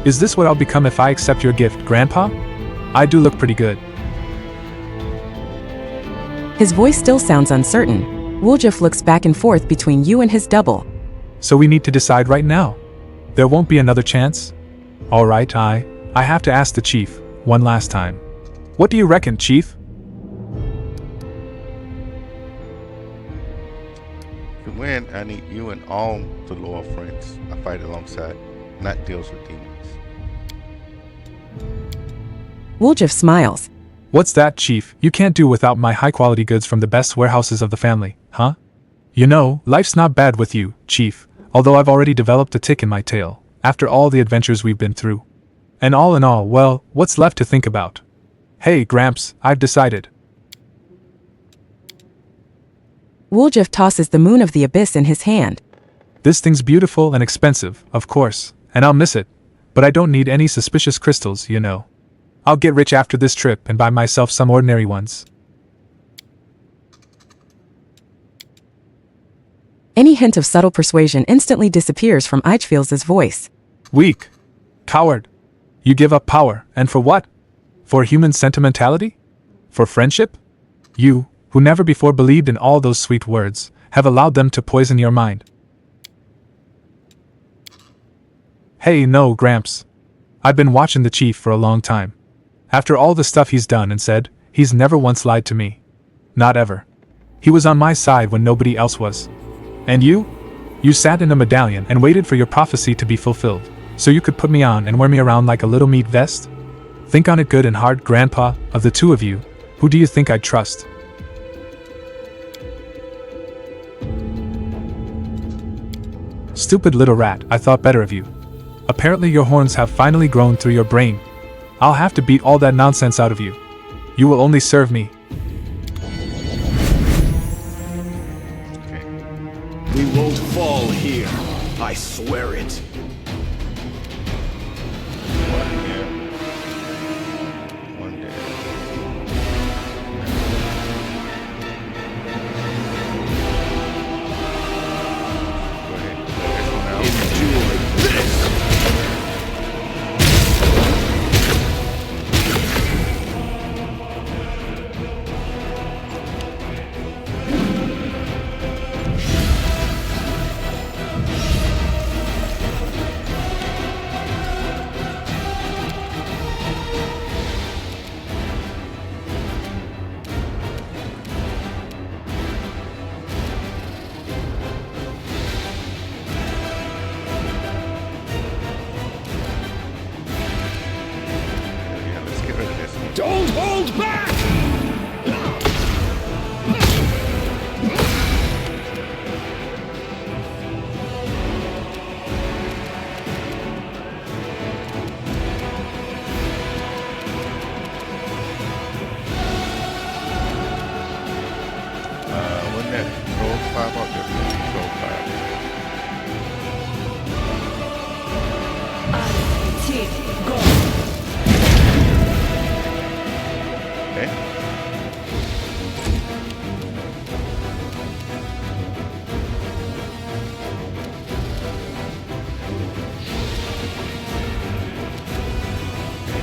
S4: Is this what I'll become if I accept your gift, Grandpa? I do look pretty good.
S1: His voice still sounds uncertain. Woljif looks back and forth between you and his double.
S4: So we need to decide right now. There won't be another chance? Alright, I have to ask the chief, one last time. What do you reckon, chief?
S3: To win, I need you and all the loyal friends I fight alongside, not deals with demons.
S1: Woljif smiles.
S4: What's that, chief? You can't do without my high-quality goods from the best warehouses of the family, huh? You know, life's not bad with you, chief, although I've already developed a tick in my tail, after all the adventures we've been through. And all in all, well, what's left to think about? Hey, Gramps, I've decided.
S1: Woljif tosses the moon of the abyss in his hand.
S4: This thing's beautiful and expensive, of course, and I'll miss it, but I don't need any suspicious crystals, you know. I'll get rich after this trip and buy myself some ordinary ones.
S1: Any hint of subtle persuasion instantly disappears from Eichfield's voice.
S4: Weak. Coward. You give up power, and for what? For human sentimentality? For friendship? You, who never before believed in all those sweet words, have allowed them to poison your mind. Hey, no, Gramps. I've been watching the chief for a long time. After all the stuff he's done and said, he's never once lied to me. Not ever. He was on my side when nobody else was. And you? You sat in a medallion and waited for your prophecy to be fulfilled, so you could put me on and wear me around like a little meat vest? Think on it good and hard, Grandpa. Of the two of you, who do you think I'd trust? Stupid little rat, I thought better of you. Apparently your horns have finally grown through your brain. I'll have to beat all that nonsense out of you. You will only serve me.
S5: We won't fall here. I swear it.
S3: One here. One there. Go ahead. This one out.
S5: Endure this!
S3: Yeah, let's get rid of this one.
S5: Don't hold back!
S3: Wasn't that control 5 out there? Control 5. Okay.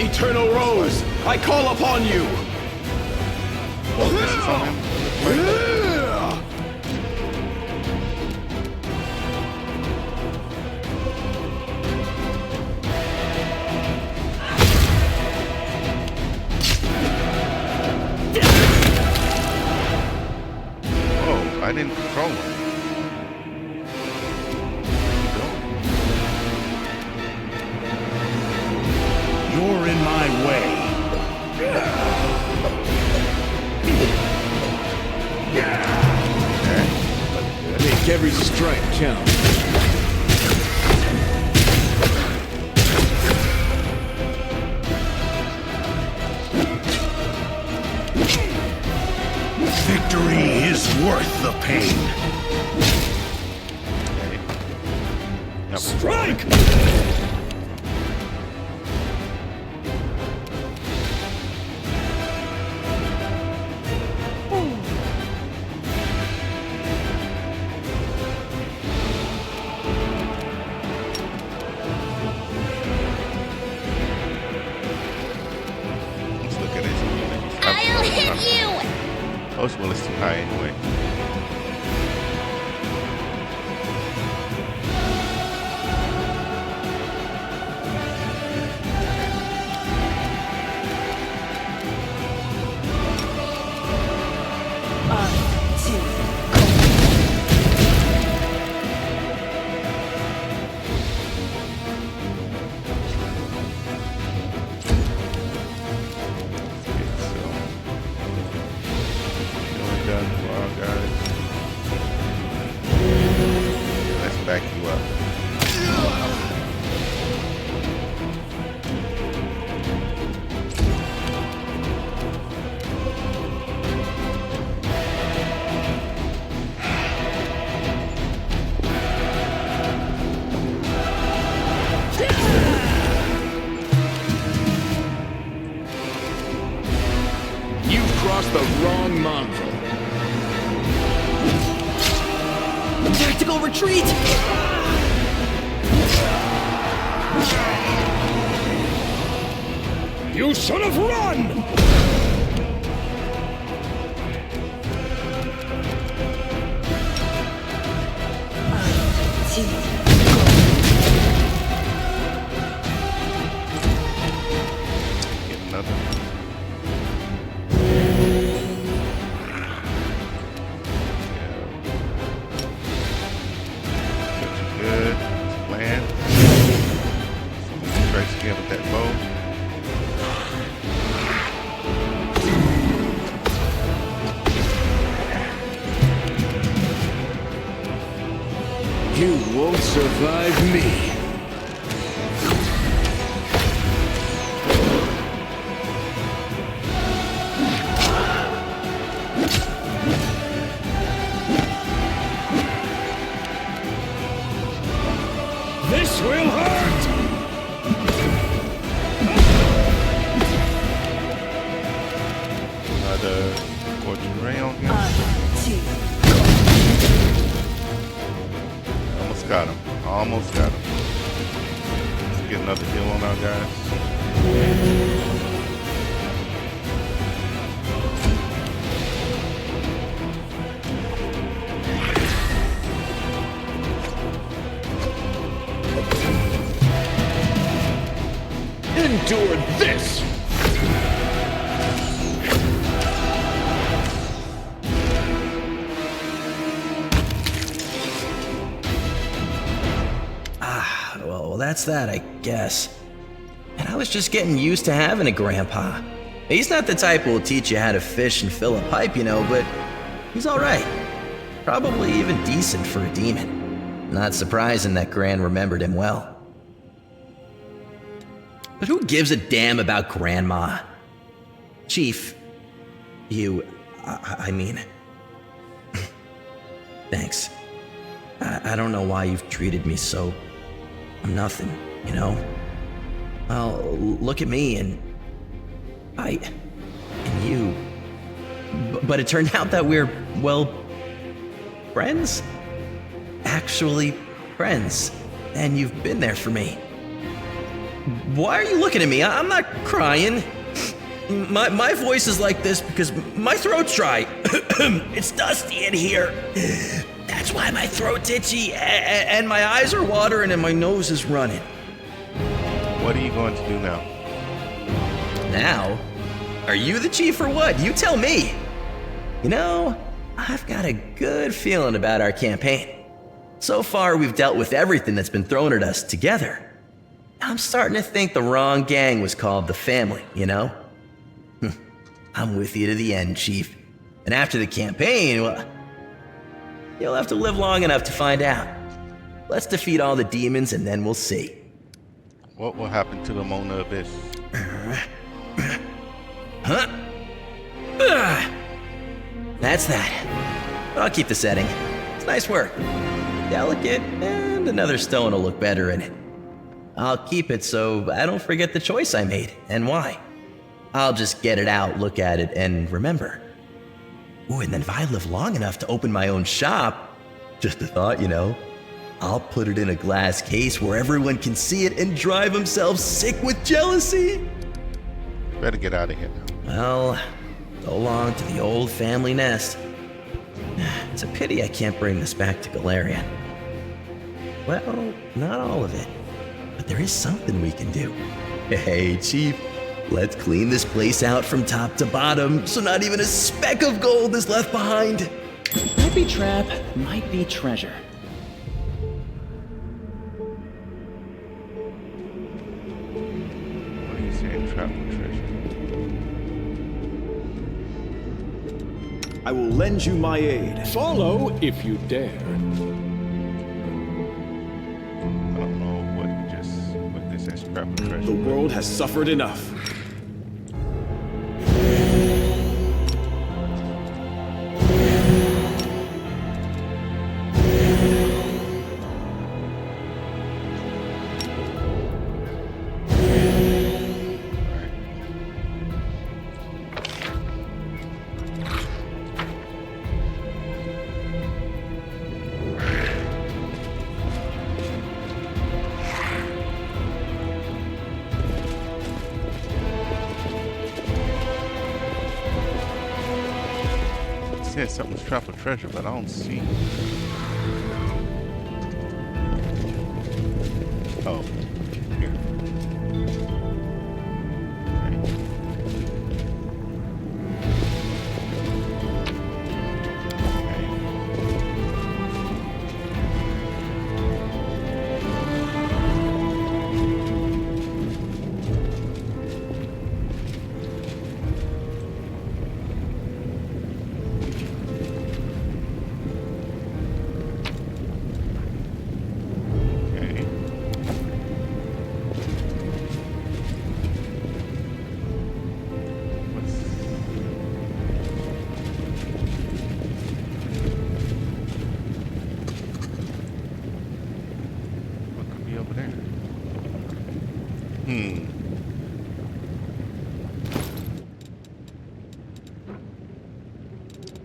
S5: Eternal Rose, I call upon you!
S3: Oh, this is on him. Oh, I didn't control him.
S7: You're in my way.
S5: Make every strike count.
S7: Victory is worth the pain.
S3: Yep.
S5: Strike!
S3: Let's look at his units.
S8: I'll hit you!
S3: Most will is too high anyway. back you up.
S5: You've crossed the wrong mongrel.
S6: Tactical retreat!
S5: You should have run!
S3: Get another. Good. Land. Strikes again with that bow.
S5: You won't survive me. This will hurt!
S3: Another Fortune Ray on him. Almost got him. Almost got him. Let's get another heal on our guys.
S5: Endure this!
S6: Well, that's that, I guess. And I was just getting used to having a grandpa. He's not the type who'll teach you how to fish and fill a pipe, you know, but he's alright. Probably even decent for a demon. Not surprising that Gran remembered him well. But who gives a damn about Grandma? Chief, I mean... Thanks. I don't know why you've treated me so... I'm nothing, you know? Well, look at me and you. But it turned out that we're, well, friends? Actually, friends. And you've been there for me. Why are you looking at me? I'm not crying. My voice is like this because my throat's dry. It's dusty in here. That's why my throat's itchy and my eyes are watering and my nose is running.
S3: What are you going to do now?
S6: Now? Are you the chief or what? You tell me. You know, I've got a good feeling about our campaign. So far, we've dealt with everything that's been thrown at us together. I'm starting to think the wrong gang was called the Family, you know? I'm with you to the end, Chief. And after the campaign, well, you'll have to live long enough to find out. Let's defeat all the demons and then we'll see.
S3: What will happen to the Mona Abyss?
S6: Huh? That's that. I'll keep the setting. It's nice work. Delicate, and another stone will look better in it. I'll keep it so I don't forget the choice I made and why. I'll just get it out, look at it, and remember. Ooh, and then if I live long enough to open my own shop, just a thought, you know, I'll put it in a glass case where everyone can see it and drive themselves sick with jealousy.
S3: Better get out of here now.
S6: Well, so long to the old family nest. It's a pity I can't bring this back to Galarian. Well, not all of it, but there is something we can do. Hey, Chief, let's clean this place out from top to bottom so not even a speck of gold is left behind.
S9: Might be trap, might be treasure.
S3: What are you saying, trap or treasure?
S7: I will lend you my aid.
S5: Follow if you dare.
S3: It says scrap of treasure.
S5: The world has suffered enough.
S3: Said something's trap of treasure, but I don't see. Oh, here.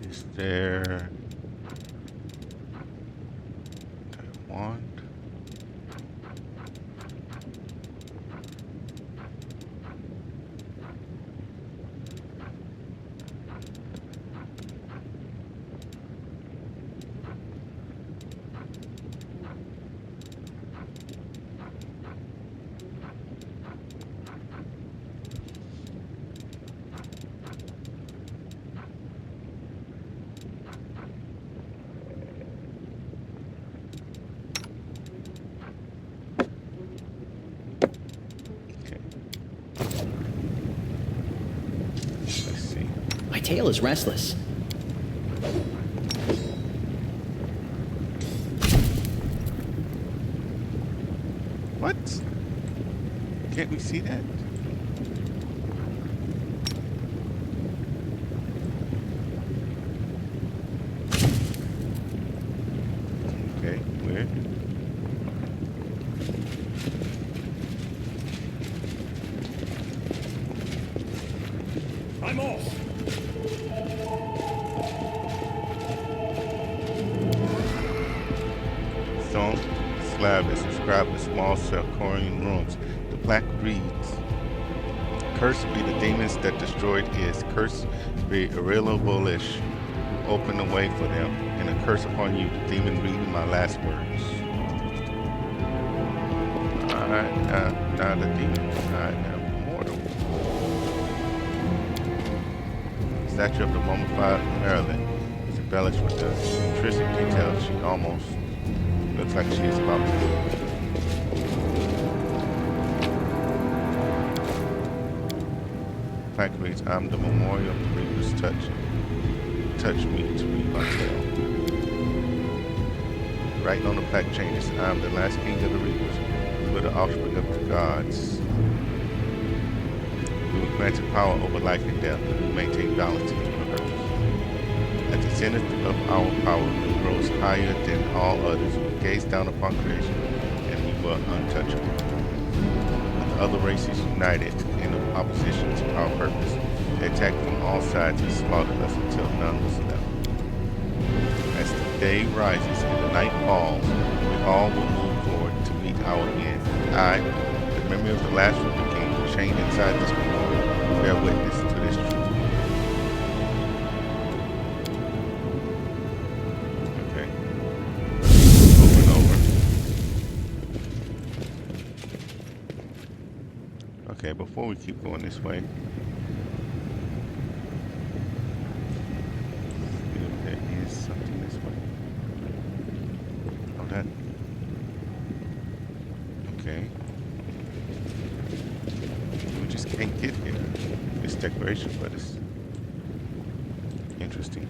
S3: Is there that wand?
S9: My tail is restless.
S3: What? Can't we see that? Okay, weird.
S5: I'm off.
S3: Stone slab is inscribed with small Selkorian runes. The plaque reads, "Cursed be the demons that destroyed is. Cursed be Arilla Woljif, who opened the way for them. And a curse upon you, the demon reading my last words." Now the demon, I am mortal. The statue of the mummified Marilyn is embellished with the intrinsic details. She almost looks like she is about to move. Plaque reads, "I'm the memorial of the Reaper's touch. Touch me to read my tale." Writing on the plaque changes, "I am the last king of the Reapers. We were the offspring of the gods. We were granted power over life and death, and we maintain balance in the universe. At the center of our power, we rose higher than all others. We gazed down upon creation, and we were untouchable. With the other races united in opposition to our purpose, they attacked from all sides and slaughtered us until none was left. As the day rises and the night falls, we all will move forward to meet our end. I, the memory of the last Reaper King, chained inside this memorial, bear witness to this truth." Okay. Over and over. Okay, before we keep going this way, see if there is something this way. Oh, that. Okay. We just can't get here. This decoration, but it's interesting.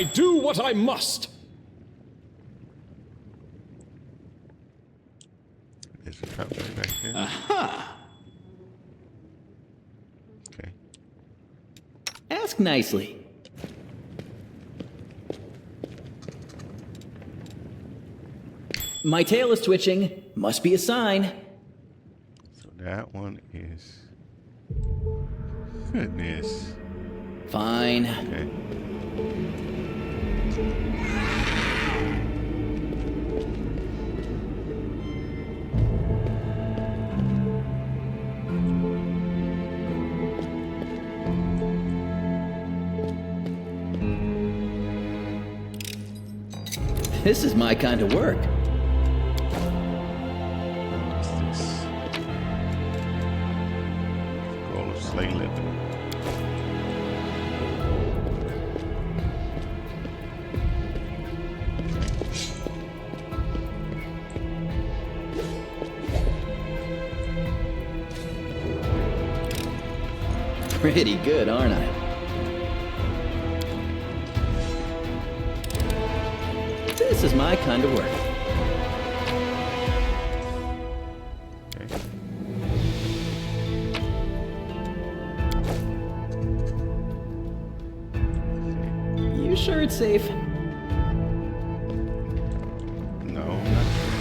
S5: I do what I must.
S3: There's a trap right back there.
S5: Aha!
S3: Okay.
S9: Ask nicely. My tail is twitching. Must be a sign.
S3: So that one is. Goodness.
S9: Fine.
S3: Okay.
S9: This is my kind of work.
S3: What's this? Scroll of Slay Living.
S9: Pretty good, aren't I? This is my kind of work.
S3: Okay.
S9: You sure it's safe?
S3: No, not sure.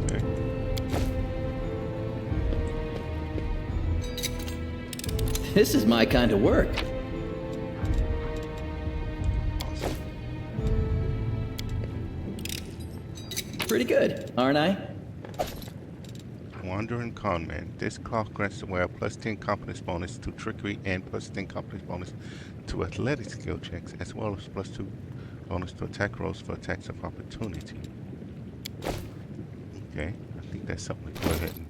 S3: Okay.
S9: This is my kind of work. Pretty good, aren't I?
S3: Wandering Conman. This cloth grants the wearer plus 10 competence bonus to trickery and plus 10 competence bonus to athletic skill checks, as well as plus 2 bonus to attack rolls for attacks of opportunity. Okay, I think that's something to go ahead and.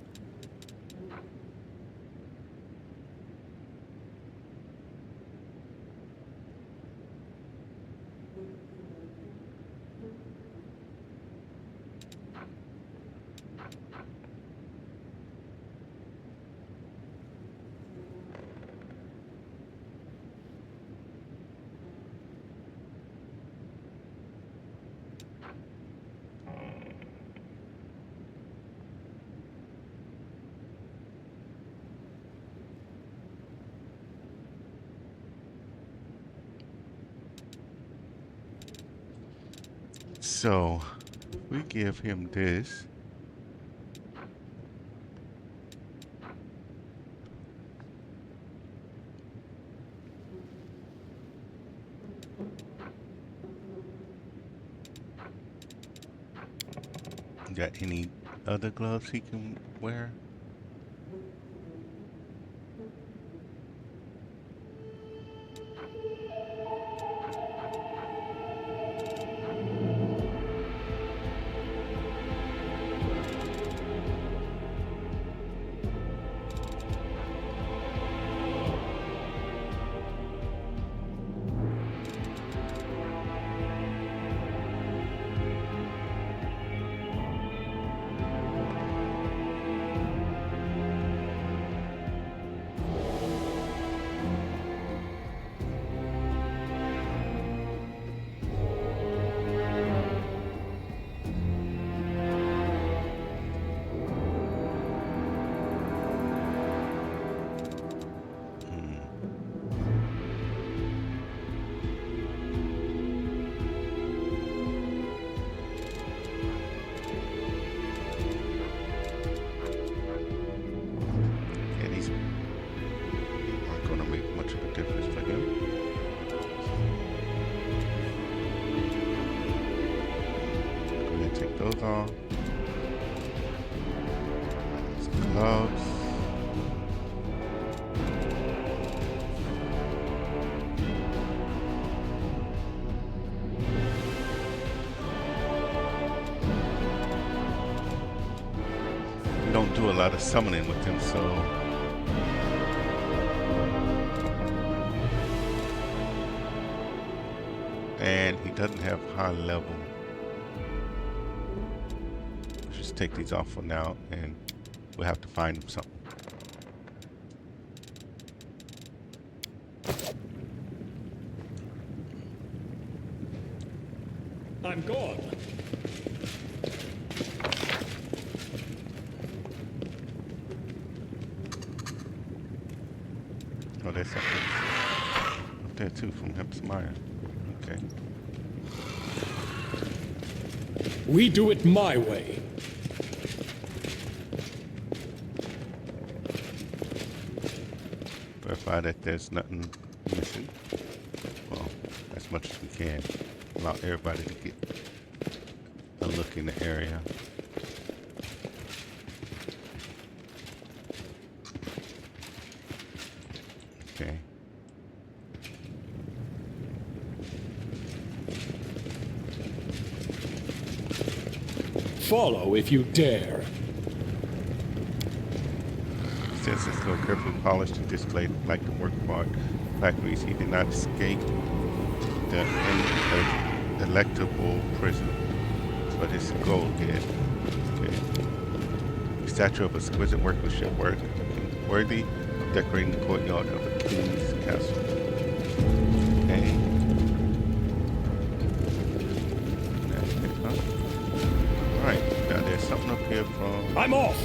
S3: So, we give him this. Got any other gloves he can wear? Those off. Some gloves. We don't do a lot of summoning with them, so And he doesn't have high level. Let's just take these off for now, and we'll have to find him something.
S5: I'm gone.
S3: Oh, there's something up there too from Hepsmire. Okay.
S5: We do it my way.
S3: Verify that there's nothing missing. Well, as much as we can. Allow everybody to get a look in the area. Okay.
S5: Follow if you dare.
S3: Since it's so carefully polished and displayed like the work of art factories, he did not escape the electable prison, but his goal did. Okay. A statue of exquisite workmanship, worthy of decorating the courtyard of a king's castle. Okay. That's it, huh? Alright, now there's something up here from...
S5: I'm off!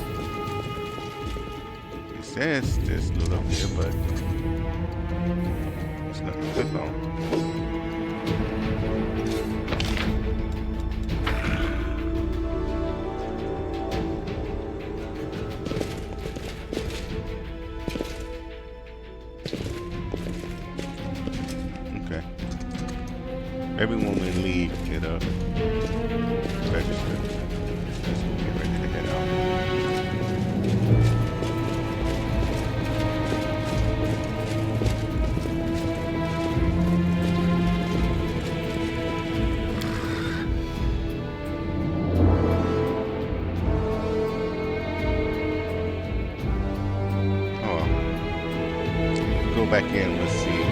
S3: It says there's loot up here, but there's nothing to click on. Okay. Maybe when we leave, it'll register. Let's get ready to head out. Back in, let's see.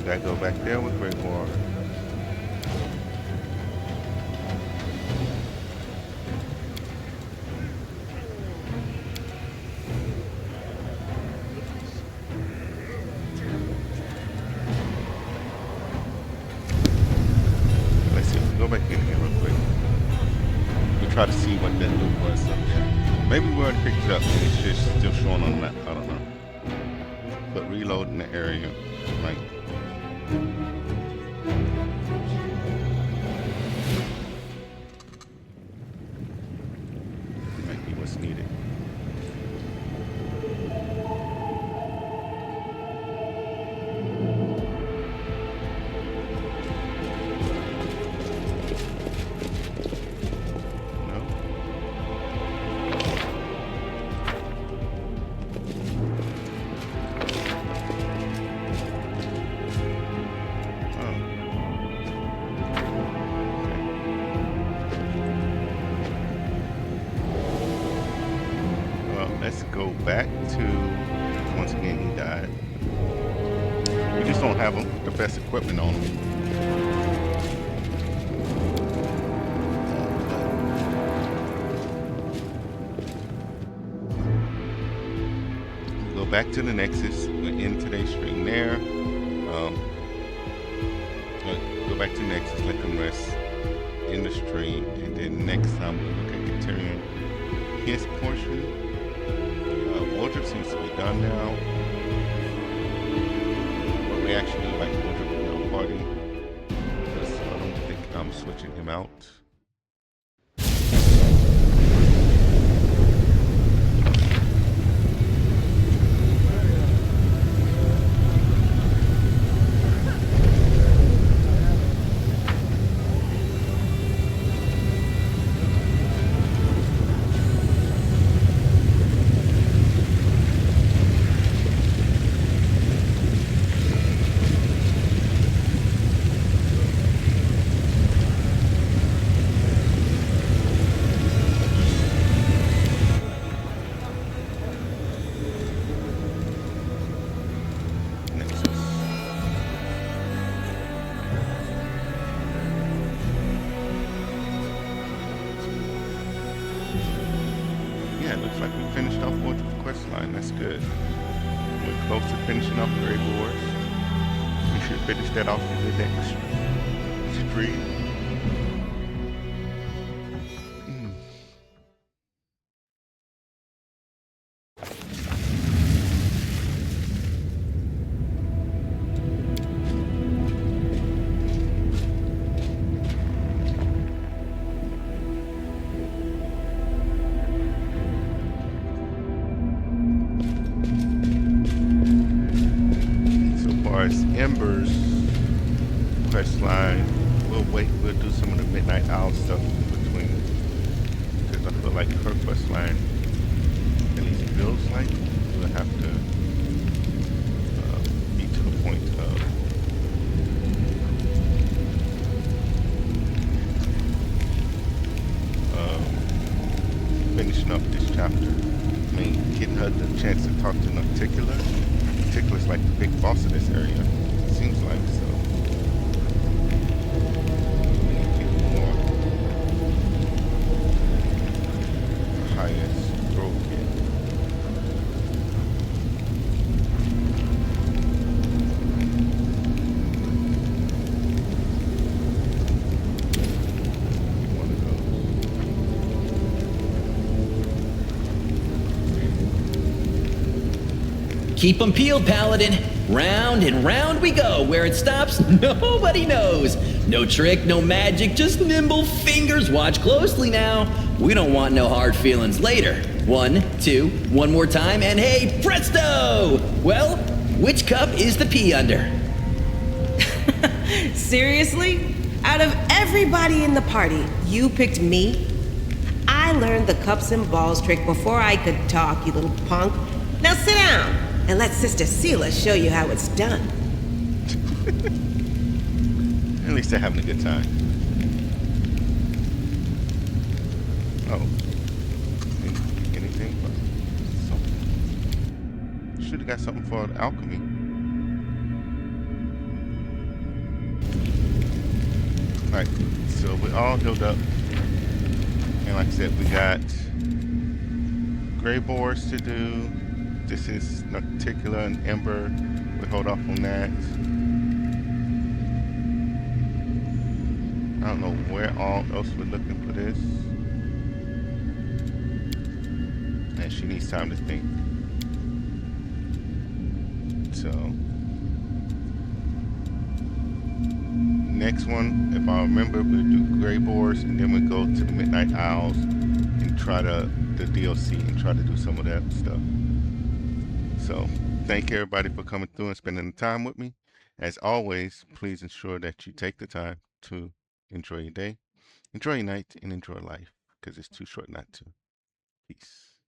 S3: Gotta go back there with Greybor. Let's see if we can go back in here real quick. We'll try to see what that loot was. Maybe we already picked it up and it's just still showing on the map. I don't know. But reloading the area, like. Might be what's needed. Let's go back to, once again he died. We just don't have the best equipment on him. We'll go back to the Nexus. We're in today's stream there. Go back to Nexus, let them rest in the stream, and then next time we'll look at continuing his portion. Woljif seems to be done now. But we actually like Woljif in the party. Because I don't think I'm switching him out. good. We're close to finishing off Greybor. We should finish that off in the next stream. Ember's quest line. We'll do some of the Midnight Owl stuff in between, because I feel like her quest line, at least feels like, we'll have to be to the point of finishing up this chapter. I mean, getting her the chance to talk to Nocticula. Nocticula's like the big boss of this area. Seems like so. We need to get more highest throw kit. One of those.
S9: Keep 'em peeled, Paladin. Round and round we go. Where it stops, nobody knows. No trick, no magic, just nimble fingers. Watch closely now. We don't want no hard feelings later. 1, 2, one more time, and hey, presto! Well, which cup is the pea under?
S10: Seriously? Out of everybody in the party, you picked me? I learned the cups and balls trick before I could talk, you little punk. Now sit down and let Sister Seela show you how it's done.
S3: At least they're having a good time. Oh. Anything? Should have got something for the alchemy. Alright, so we're all healed up. And like I said, we got Greybors to do. This is Nocticula and Ember. We hold off on that. I don't know where all else we're looking for this. And she needs time to think. So next one, if I remember, we'll do Greybors and then we'll go to the Midnight Owls and try the DLC and try to do some of that stuff. So, thank everybody for coming through and spending the time with me. As always, please ensure that you take the time to enjoy your day, enjoy your night, and enjoy life, because it's too short not to. Peace.